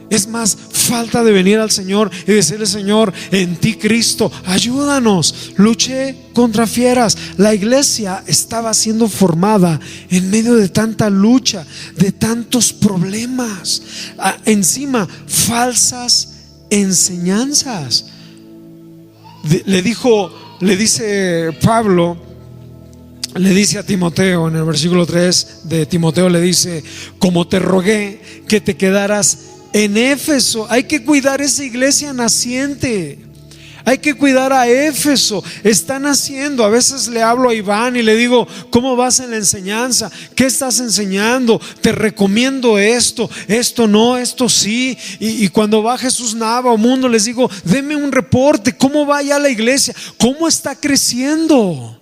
¿Es más falta de venir al Señor y decirle, Señor, en ti Cristo, ayúdanos? Luché contra fieras. La iglesia estaba siendo formada en medio de tanta lucha, de tantos problemas. Encima, falsas enseñanzas. Le dice Pablo, le dice a Timoteo en el versículo 3 de Timoteo, le dice, como te rogué que te quedaras en Éfeso. Hay que cuidar esa iglesia naciente. hay que cuidar a Éfeso. Están haciendo, a veces le hablo a Iván y le digo: ¿cómo vas en la enseñanza? ¿Qué estás enseñando? Te recomiendo esto, esto no, esto sí. Y cuando va Jesús Nava o Mundo, les digo: denme un reporte, ¿cómo va ya la iglesia? ¿Cómo está creciendo?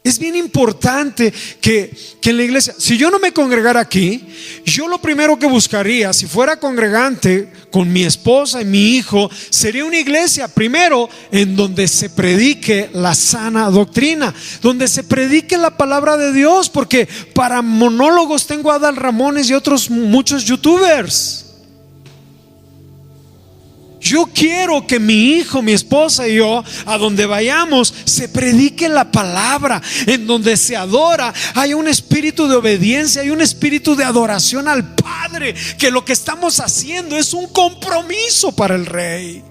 Es bien importante que en la iglesia, si yo no me congregara aquí, yo lo primero que buscaría, si fuera congregante con mi esposa y mi hijo, sería una iglesia primero en donde se predique la sana doctrina, donde se predique la palabra de Dios, porque para monólogos tengo a Adal Ramones y otros muchos youtubers. Yo quiero que mi hijo, mi esposa y yo, a donde vayamos, se predique la palabra. En donde se adora, hay un espíritu de obediencia, hay un espíritu de adoración al Padre, que lo que estamos haciendo es un compromiso para el Rey.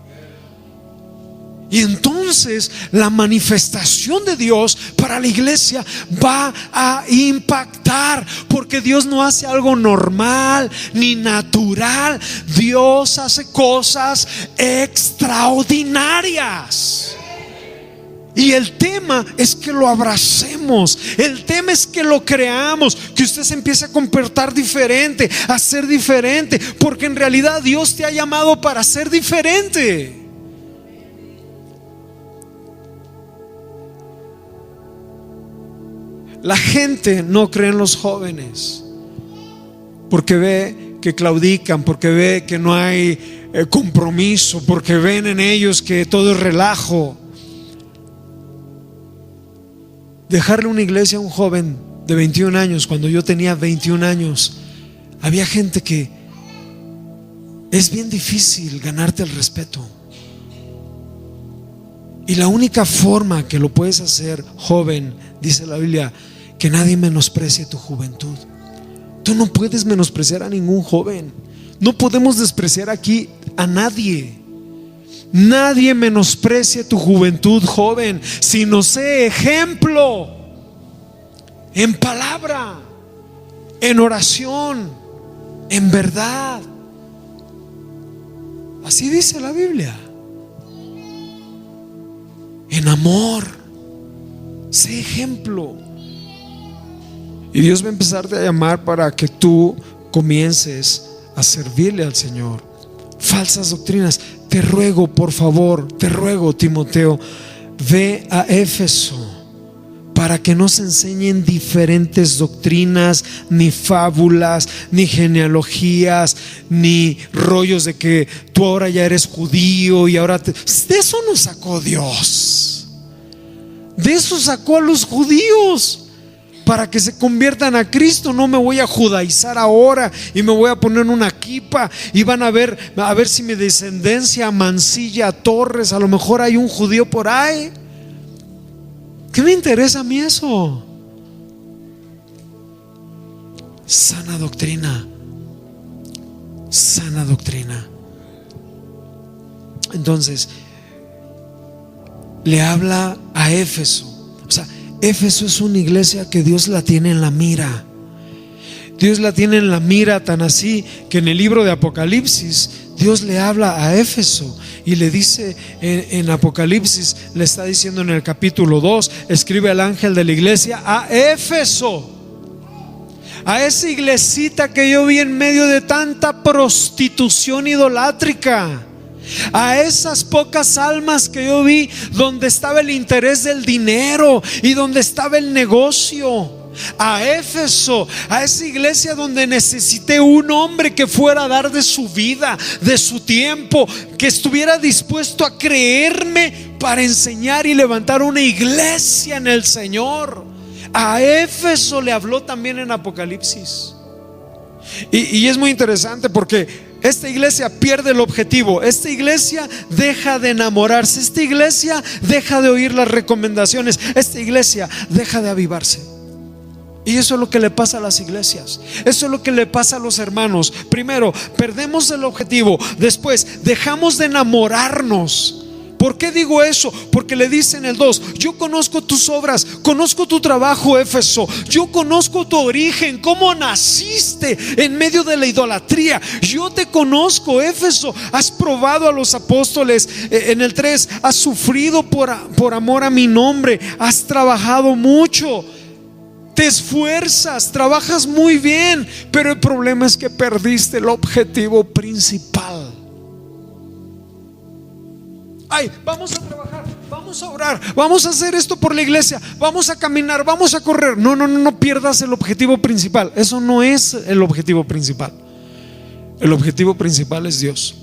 Y entonces la manifestación de Dios para la iglesia va a impactar, porque Dios no hace algo normal ni natural. Dios hace cosas extraordinarias. Y el tema es que lo abracemos, el tema es que lo creamos, que usted se empiece a comportar diferente, a ser diferente, porque en realidad Dios te ha llamado para ser diferente. La gente no cree en los jóvenes porque ve que claudican, porque ve que no hay compromiso, porque ven en ellos que todo es relajo. Dejarle una iglesia a un joven de 21 años, cuando yo tenía 21 años, había gente que es bien difícil ganarte el respeto. Y la única forma que lo puedes hacer, joven, dice la Biblia, que nadie menosprecie tu juventud. Tú no puedes menospreciar a ningún joven. No podemos despreciar aquí a nadie. Nadie menosprecie tu juventud, joven, sino sé ejemplo en palabra, en oración, en verdad. Así dice la Biblia. En amor, sé ejemplo. Y Dios va a empezarte a llamar para que tú comiences a servirle al Señor. Falsas doctrinas. Te ruego, por favor, te ruego, Timoteo, ve a Éfeso para que no se enseñen diferentes doctrinas, ni fábulas, ni genealogías, ni rollos de que tú ahora ya eres judío y ahora de eso nos sacó Dios. De eso sacó a los judíos para que se conviertan a Cristo. No me voy a judaizar ahora y me voy a poner una kipa y van a ver si mi descendencia mancilla a Torres. A lo mejor hay un judío por ahí. ¿Qué me interesa a mí eso? Sana doctrina. Sana doctrina. Entonces le habla a Éfeso. O sea, Éfeso es una iglesia que Dios la tiene en la mira. Dios la tiene en la mira, tan así que en el libro de Apocalipsis Dios le habla a Éfeso y le dice en Apocalipsis, le está diciendo en el capítulo 2, escribe al ángel de la iglesia a Éfeso, a esa iglesita que yo vi en medio de tanta prostitución idolátrica, a esas pocas almas que yo vi donde estaba el interés del dinero y donde estaba el negocio. A Éfeso, a esa iglesia donde necesité un hombre que fuera a dar de su vida, de su tiempo, que estuviera dispuesto a creerme para enseñar y levantar una iglesia en el Señor. A Éfeso le habló también en Apocalipsis. Y es muy interesante porque esta iglesia pierde el objetivo. Esta iglesia deja de enamorarse. Esta iglesia deja de oír las recomendaciones. Esta iglesia deja de avivarse. Y eso es lo que le pasa a las iglesias. Eso es lo que le pasa a los hermanos. Primero, perdemos el objetivo. Después, dejamos de enamorarnos ¿Por qué digo eso? Porque le dice en el 2: yo conozco tus obras, conozco tu trabajo, Éfeso. Yo conozco tu origen, cómo naciste en medio de la idolatría. Yo te conozco, Éfeso. Has probado a los apóstoles. En el 3: has sufrido por amor a mi nombre. Has trabajado mucho. Te esfuerzas, trabajas muy bien, pero el problema es que perdiste el objetivo principal. Ay, vamos a trabajar, vamos a orar, vamos a hacer esto por la iglesia, vamos a caminar, vamos a correr. No pierdas el objetivo principal. Eso no es el objetivo principal. El objetivo principal es Dios.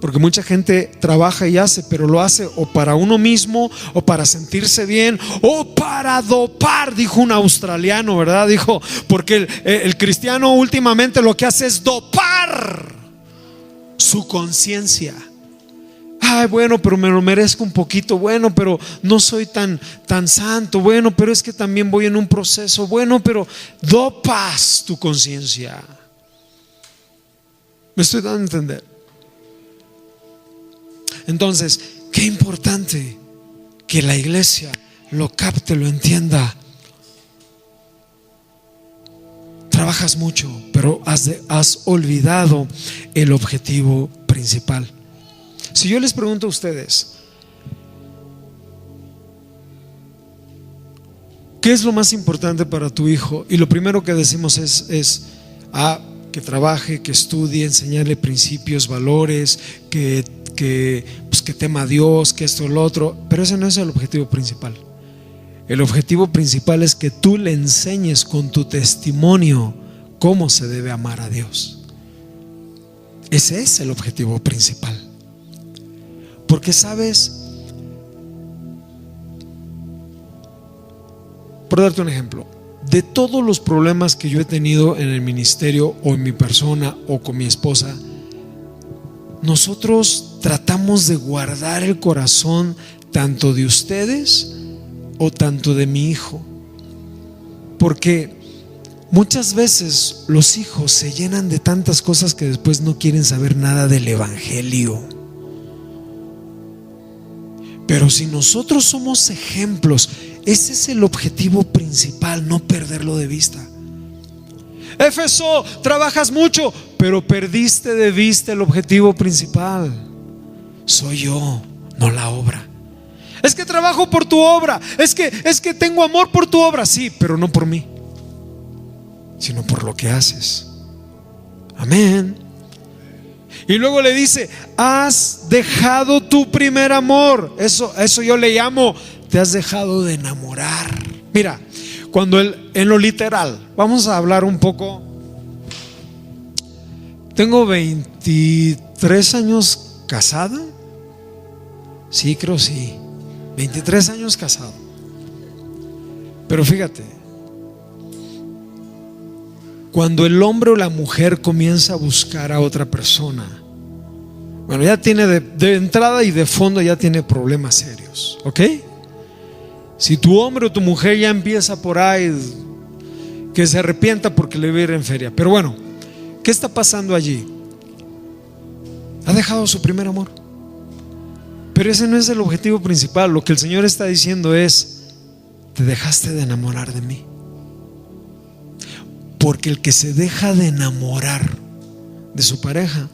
Porque mucha gente trabaja y hace, pero lo hace o para uno mismo, o para sentirse bien, o para dopar, dijo un australiano, ¿verdad? Dijo, porque el cristiano últimamente lo que hace es dopar su conciencia. Ay, bueno, pero me lo merezco un poquito. Bueno, pero no soy tan santo. Bueno, pero es que también voy en un proceso. Bueno, pero dopas tu conciencia. ¿Me estoy dando a entender? Entonces, qué importante que la iglesia lo capte, lo entienda. Trabajas mucho, pero has olvidado el objetivo principal. Si yo les pregunto a ustedes, ¿qué es lo más importante para tu hijo? Y lo primero que decimos es que trabaje, que estudie, enseñarle principios, valores, que tema a Dios, que esto, lo otro. Pero ese no es el objetivo principal. El objetivo principal es que tú le enseñes con tu testimonio cómo se debe amar a Dios. Ese es el objetivo principal. Porque sabes, por darte un ejemplo, de todos los problemas que yo he tenido en el ministerio o en mi persona o con mi esposa, nosotros tratamos de guardar el corazón tanto de ustedes o tanto de mi hijo, porque muchas veces los hijos se llenan de tantas cosas que después no quieren saber nada del evangelio. Pero si nosotros somos ejemplos, ese es el objetivo principal, no perderlo de vista. Éfeso, trabajas mucho, pero perdiste de vista el objetivo principal. Soy yo, no la obra. Es que trabajo por tu obra, es que tengo amor por tu obra. Sí, pero no por mí, sino por lo que haces. Amén. Y luego le dice: has dejado tu primer amor. Eso yo le llamo, te has dejado de enamorar. Mira, cuando en lo literal, vamos a hablar un poco. Tengo 23 años casada. Sí, creo sí. 23 años casado. Pero fíjate, cuando el hombre o la mujer comienza a buscar a otra persona, bueno, ya tiene de entrada y de fondo ya tiene problemas serios, ¿ok? Si tu hombre o tu mujer ya empieza por ahí, que se arrepienta porque le va a ir en feria. Pero bueno, ¿qué está pasando allí? Ha dejado su primer amor. Pero ese no es el objetivo principal. Lo que el Señor está diciendo es: te dejaste de enamorar de mí. Porque el que se deja de enamorar de su pareja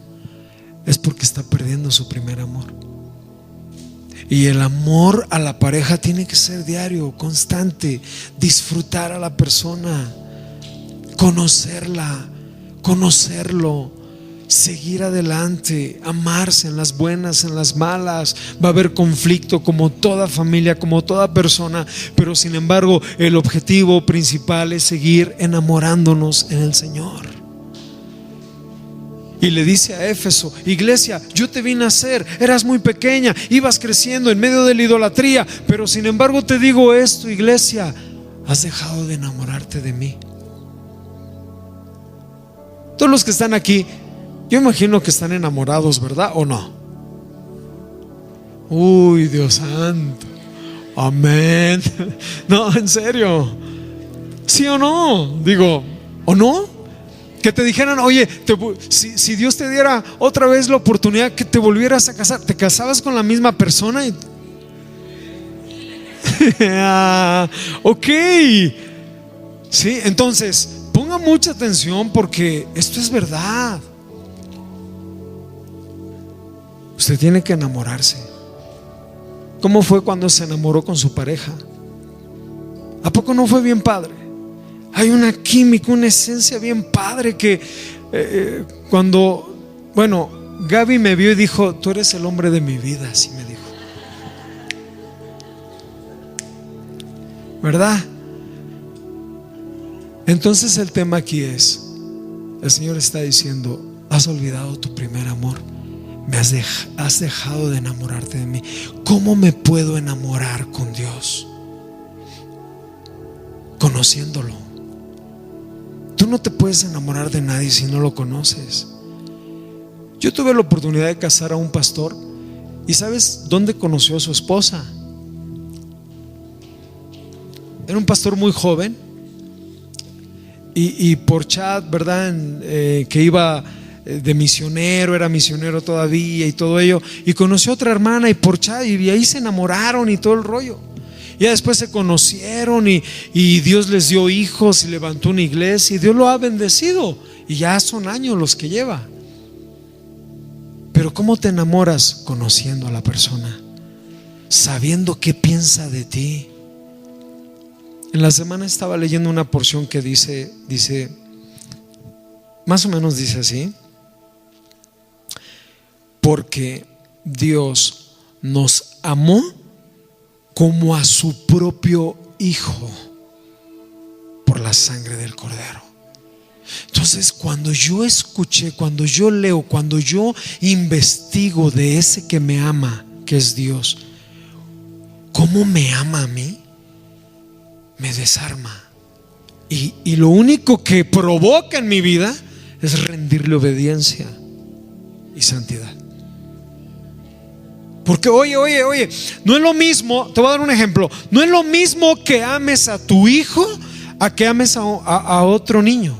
es porque está perdiendo su primer amor. Y el amor a la pareja tiene que ser diario, constante. Disfrutar a la persona, conocerla, conocerlo, seguir adelante, amarse en las buenas, en las malas. Va a haber conflicto como toda familia, como toda persona, pero sin embargo el objetivo principal es seguir enamorándonos en el Señor. Y le dice a Éfeso: iglesia, yo te vi nacer, eras muy pequeña, ibas creciendo en medio de la idolatría, pero sin embargo te digo esto, iglesia, has dejado de enamorarte de mí. Todos los que están aquí, yo imagino que están enamorados, ¿verdad? ¿O no? Uy, Dios santo, amén. No, en serio, ¿sí o no? Digo, ¿o no? Que te dijeran, oye, si Dios te diera otra vez la oportunidad que te volvieras a casar, ¿te casabas con la misma persona? Ok. Sí, entonces ponga mucha atención porque esto es verdad. Usted tiene que enamorarse. ¿Cómo fue cuando se enamoró con su pareja? ¿A poco no fue bien padre? Hay una química, una esencia bien padre que cuando, bueno, Gaby me vio y dijo, tú eres el hombre de mi vida, así me dijo. ¿Verdad? Entonces el tema aquí es, el Señor está diciendo, has olvidado tu primer amor, has dejado de enamorarte de mí. ¿Cómo me puedo enamorar con Dios? Conociéndolo. Tú no te puedes enamorar de nadie si no lo conoces. Yo tuve la oportunidad de casar a un pastor. ¿Y sabes dónde conoció a su esposa? Era un pastor muy joven y por chat, ¿verdad? Que iba de misionero, era misionero todavía y todo ello, y conoció a otra hermana y por chat, y ahí se enamoraron y todo el rollo. Ya después se conocieron y Dios les dio hijos y levantó una iglesia y Dios lo ha bendecido, y ya son años los que lleva. Pero ¿cómo te enamoras? Conociendo a la persona, sabiendo qué piensa de ti. En la semana estaba leyendo una porción que dice, más o menos dice así: porque Dios nos amó como a su propio Hijo por la sangre del Cordero. Entonces, cuando yo escuché, cuando yo leo, cuando yo investigo de ese que me ama, que es Dios, ¿cómo me ama a mí? Me desarma. Y lo único que provoca en mi vida es rendirle obediencia y santidad. Porque oye, no es lo mismo, te voy a dar un ejemplo, no es lo mismo que ames a tu hijo a que ames a otro niño.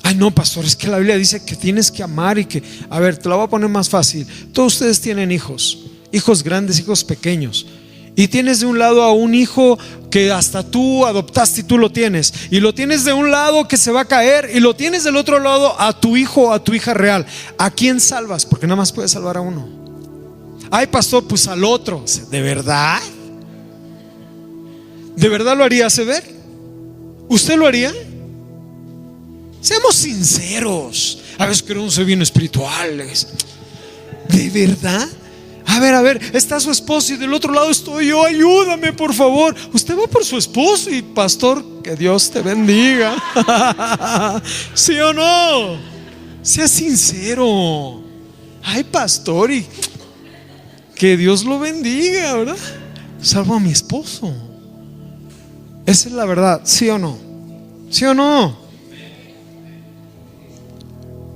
Ay, no, pastor, es que la Biblia dice que tienes que amar y que, a ver, te la voy a poner más fácil. Todos ustedes tienen hijos grandes, hijos pequeños, y tienes de un lado a un hijo que hasta tú adoptaste y tú lo tienes, y lo tienes de un lado que se va a caer, y lo tienes del otro lado a tu hijo o a tu hija real. ¿A quién salvas? Porque nada más puedes salvar a uno. Ay, pastor, pues al otro. ¿De verdad? ¿De verdad lo haría, Sever? ¿Usted lo haría? Seamos sinceros. A veces queremos ser bien espirituales. ¿De verdad? A ver, está su esposo y del otro lado estoy yo, ayúdame por favor. Usted va por su esposo y pastor, que Dios te bendiga. ¿Sí o no? Sea sincero. Ay, pastor, y que Dios lo bendiga, ¿verdad? Salvo a mi esposo. Esa es la verdad, ¿sí o no? ¿Sí o no?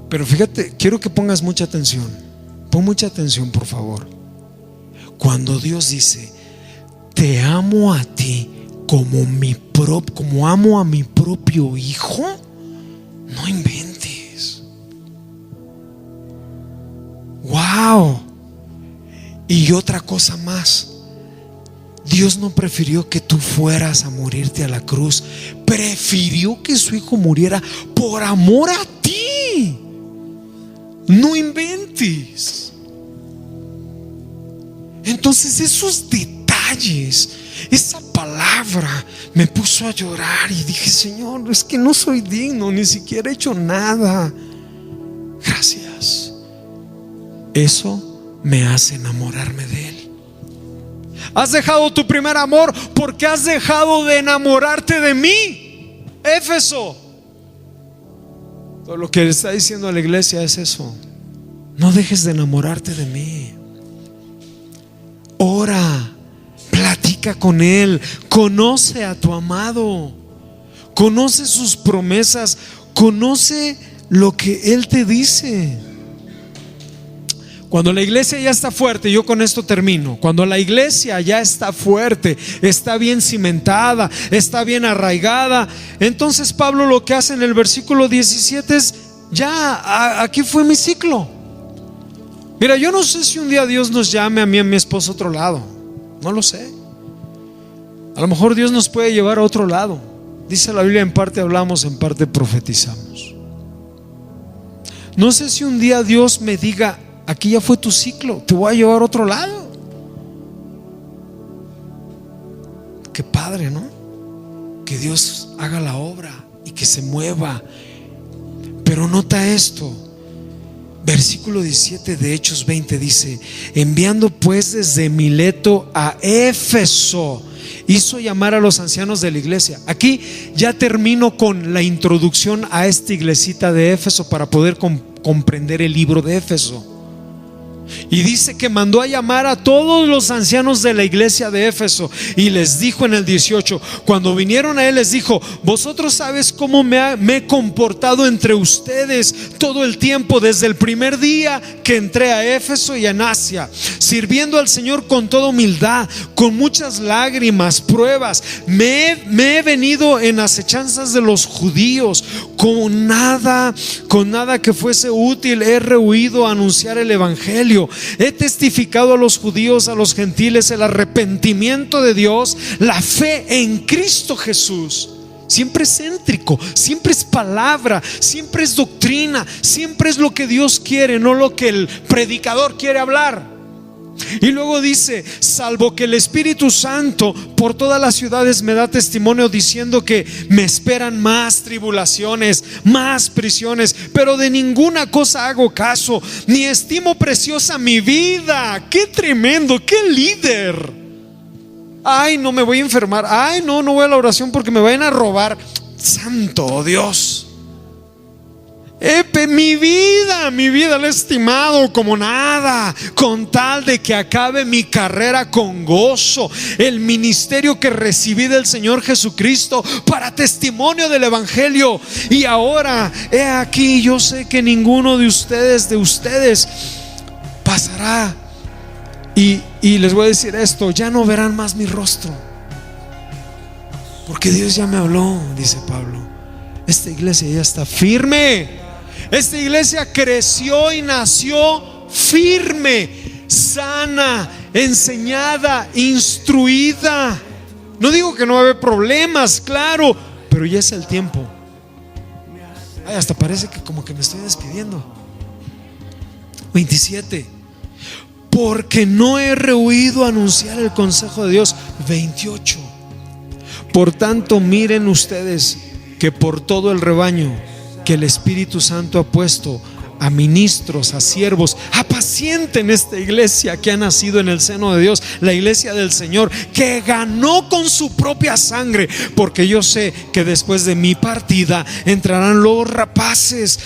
Pero fíjate, quiero que pongas mucha atención. Pon mucha atención, por favor. Cuando Dios dice, te amo a ti como amo a mi propio hijo, no inventes. Wow. Y otra cosa más, Dios no prefirió que tú fueras a morirte a la cruz, prefirió que su hijo muriera por amor a ti. No inventes. Entonces esos detalles, esa palabra me puso a llorar y dije, Señor, es que no soy digno, ni siquiera he hecho nada. Gracias. Eso me hace enamorarme de Él. Has dejado tu primer amor porque has dejado de enamorarte de mí. Éfeso. Todo lo que le está diciendo a la iglesia es eso. No dejes de enamorarte de mí. Ora, platica con Él, conoce a tu amado, conoce sus promesas, conoce lo que Él te dice. Cuando la iglesia ya está fuerte, yo con esto termino. Cuando la iglesia ya está fuerte, está bien cimentada, está bien arraigada, entonces Pablo lo que hace en el versículo 17 es: ya, aquí fue mi ciclo. Mira, yo no sé si un día Dios nos llame a mí y a mi esposo a otro lado. No lo sé. A lo mejor Dios nos puede llevar a otro lado. Dice la Biblia: en parte hablamos, en parte profetizamos. No sé si un día Dios me diga: aquí ya fue tu ciclo, te voy a llevar a otro lado. Qué padre, ¿no? Que Dios haga la obra y que se mueva. Pero nota esto, versículo 17 de Hechos 20 dice: enviando pues desde Mileto a Éfeso, hizo llamar a los ancianos de la iglesia. Aquí ya termino con la introducción a esta iglesita de Éfeso para poder comprender el libro de Éfeso. Y dice que mandó a llamar a todos los ancianos de la iglesia de Éfeso y les dijo en el 18, cuando vinieron a él les dijo: vosotros sabes cómo me he comportado entre ustedes todo el tiempo desde el primer día que entré a Éfeso y en Asia, sirviendo al Señor con toda humildad, con muchas lágrimas, pruebas. Me he venido en acechanzas de los judíos, con nada que fuese útil he rehuido a anunciar el evangelio. He testificado a los judíos, a los gentiles, el arrepentimiento de Dios, la fe en Cristo Jesús. Siempre es céntrico, siempre es palabra, siempre es doctrina, siempre es lo que Dios quiere, no lo que el predicador quiere hablar. Y luego dice: salvo que el Espíritu Santo por todas las ciudades me da testimonio diciendo que me esperan más tribulaciones, más prisiones, pero de ninguna cosa hago caso, ni estimo preciosa mi vida. ¡Qué tremendo! ¡Qué líder! Ay, no me voy a enfermar. Ay, no voy a la oración porque me vayan a robar. Santo Dios. Mi vida la he estimado como nada, con tal de que acabe mi carrera con gozo, el ministerio que recibí del Señor Jesucristo para testimonio del evangelio. Y ahora, he aquí, yo sé que ninguno de ustedes pasará. Y les voy a decir esto: ya no verán más mi rostro, porque Dios ya me habló, dice Pablo. Esta iglesia ya está firme. Esta iglesia creció y nació firme, sana, enseñada, instruida. No digo que no va a haber problemas, claro, pero ya es el tiempo. Ay, hasta parece que como que me estoy despidiendo. 27. Porque no he rehuido anunciar el consejo de Dios. 28. Por tanto, miren ustedes que por todo el rebaño que el Espíritu Santo ha puesto, a ministros, a siervos, apacienten esta iglesia que ha nacido en el seno de Dios, la iglesia del Señor, que ganó con su propia sangre. Porque yo sé que después de mi partida entrarán los rapaces,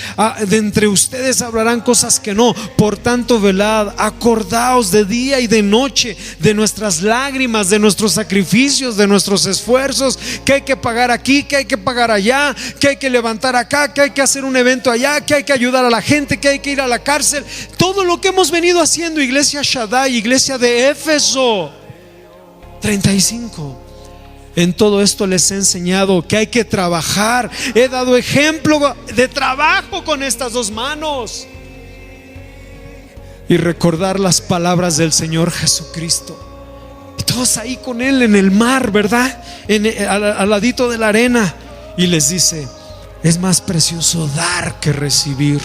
de entre ustedes hablarán cosas que no. Por tanto, velad, acordaos de día y de noche de nuestras lágrimas, de nuestros sacrificios, de nuestros esfuerzos, que hay que pagar aquí, que hay que pagar allá, que hay que levantar acá, que hay que hacer un evento allá, que hay que ayudar a la gente, que hay que ir a la cárcel. Todo lo que hemos venido haciendo, iglesia Shaddai, iglesia de Éfeso. 35. En todo esto les he enseñado que hay que trabajar. He dado ejemplo de trabajo con estas dos manos. Y recordar las palabras del Señor Jesucristo. Y todos ahí con Él en el mar, ¿verdad? Al ladito de la arena. Y les dice: es más precioso dar que recibir.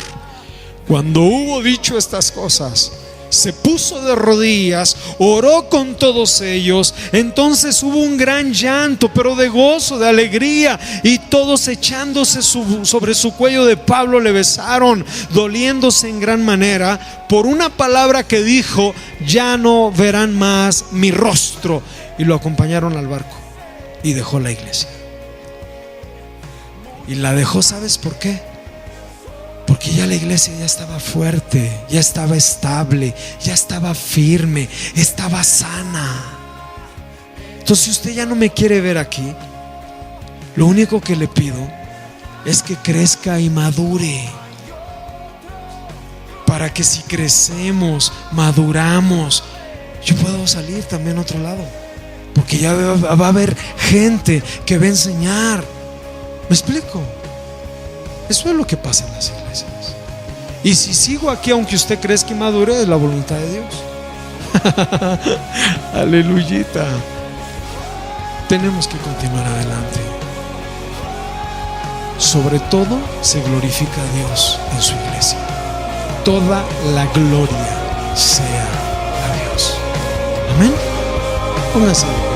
Cuando hubo dicho estas cosas, se puso de rodillas, oró con todos ellos. Entonces hubo un gran llanto, pero de gozo, de alegría, y todos echándose sobre su cuello de Pablo le besaron, doliéndose en gran manera por una palabra que dijo: ya no verán más mi rostro. Y lo acompañaron al barco y dejó la iglesia. Y la dejó, ¿sabes por qué? Porque ya la iglesia ya estaba fuerte, ya estaba estable, ya estaba firme, estaba sana. Entonces, si usted ya no me quiere ver aquí, lo único que le pido es que crezca y madure para que si crecemos, maduramos, yo puedo salir también a otro lado, porque ya va a haber gente que va a enseñar. ¿Me explico? Eso es lo que pasa en las iglesias. Y si sigo aquí, aunque usted crezca y madure, es la voluntad de Dios. Aleluyita. Tenemos que continuar adelante. Sobre todo se glorifica a Dios en su iglesia. Toda la gloria sea a Dios. Amén. Póngase.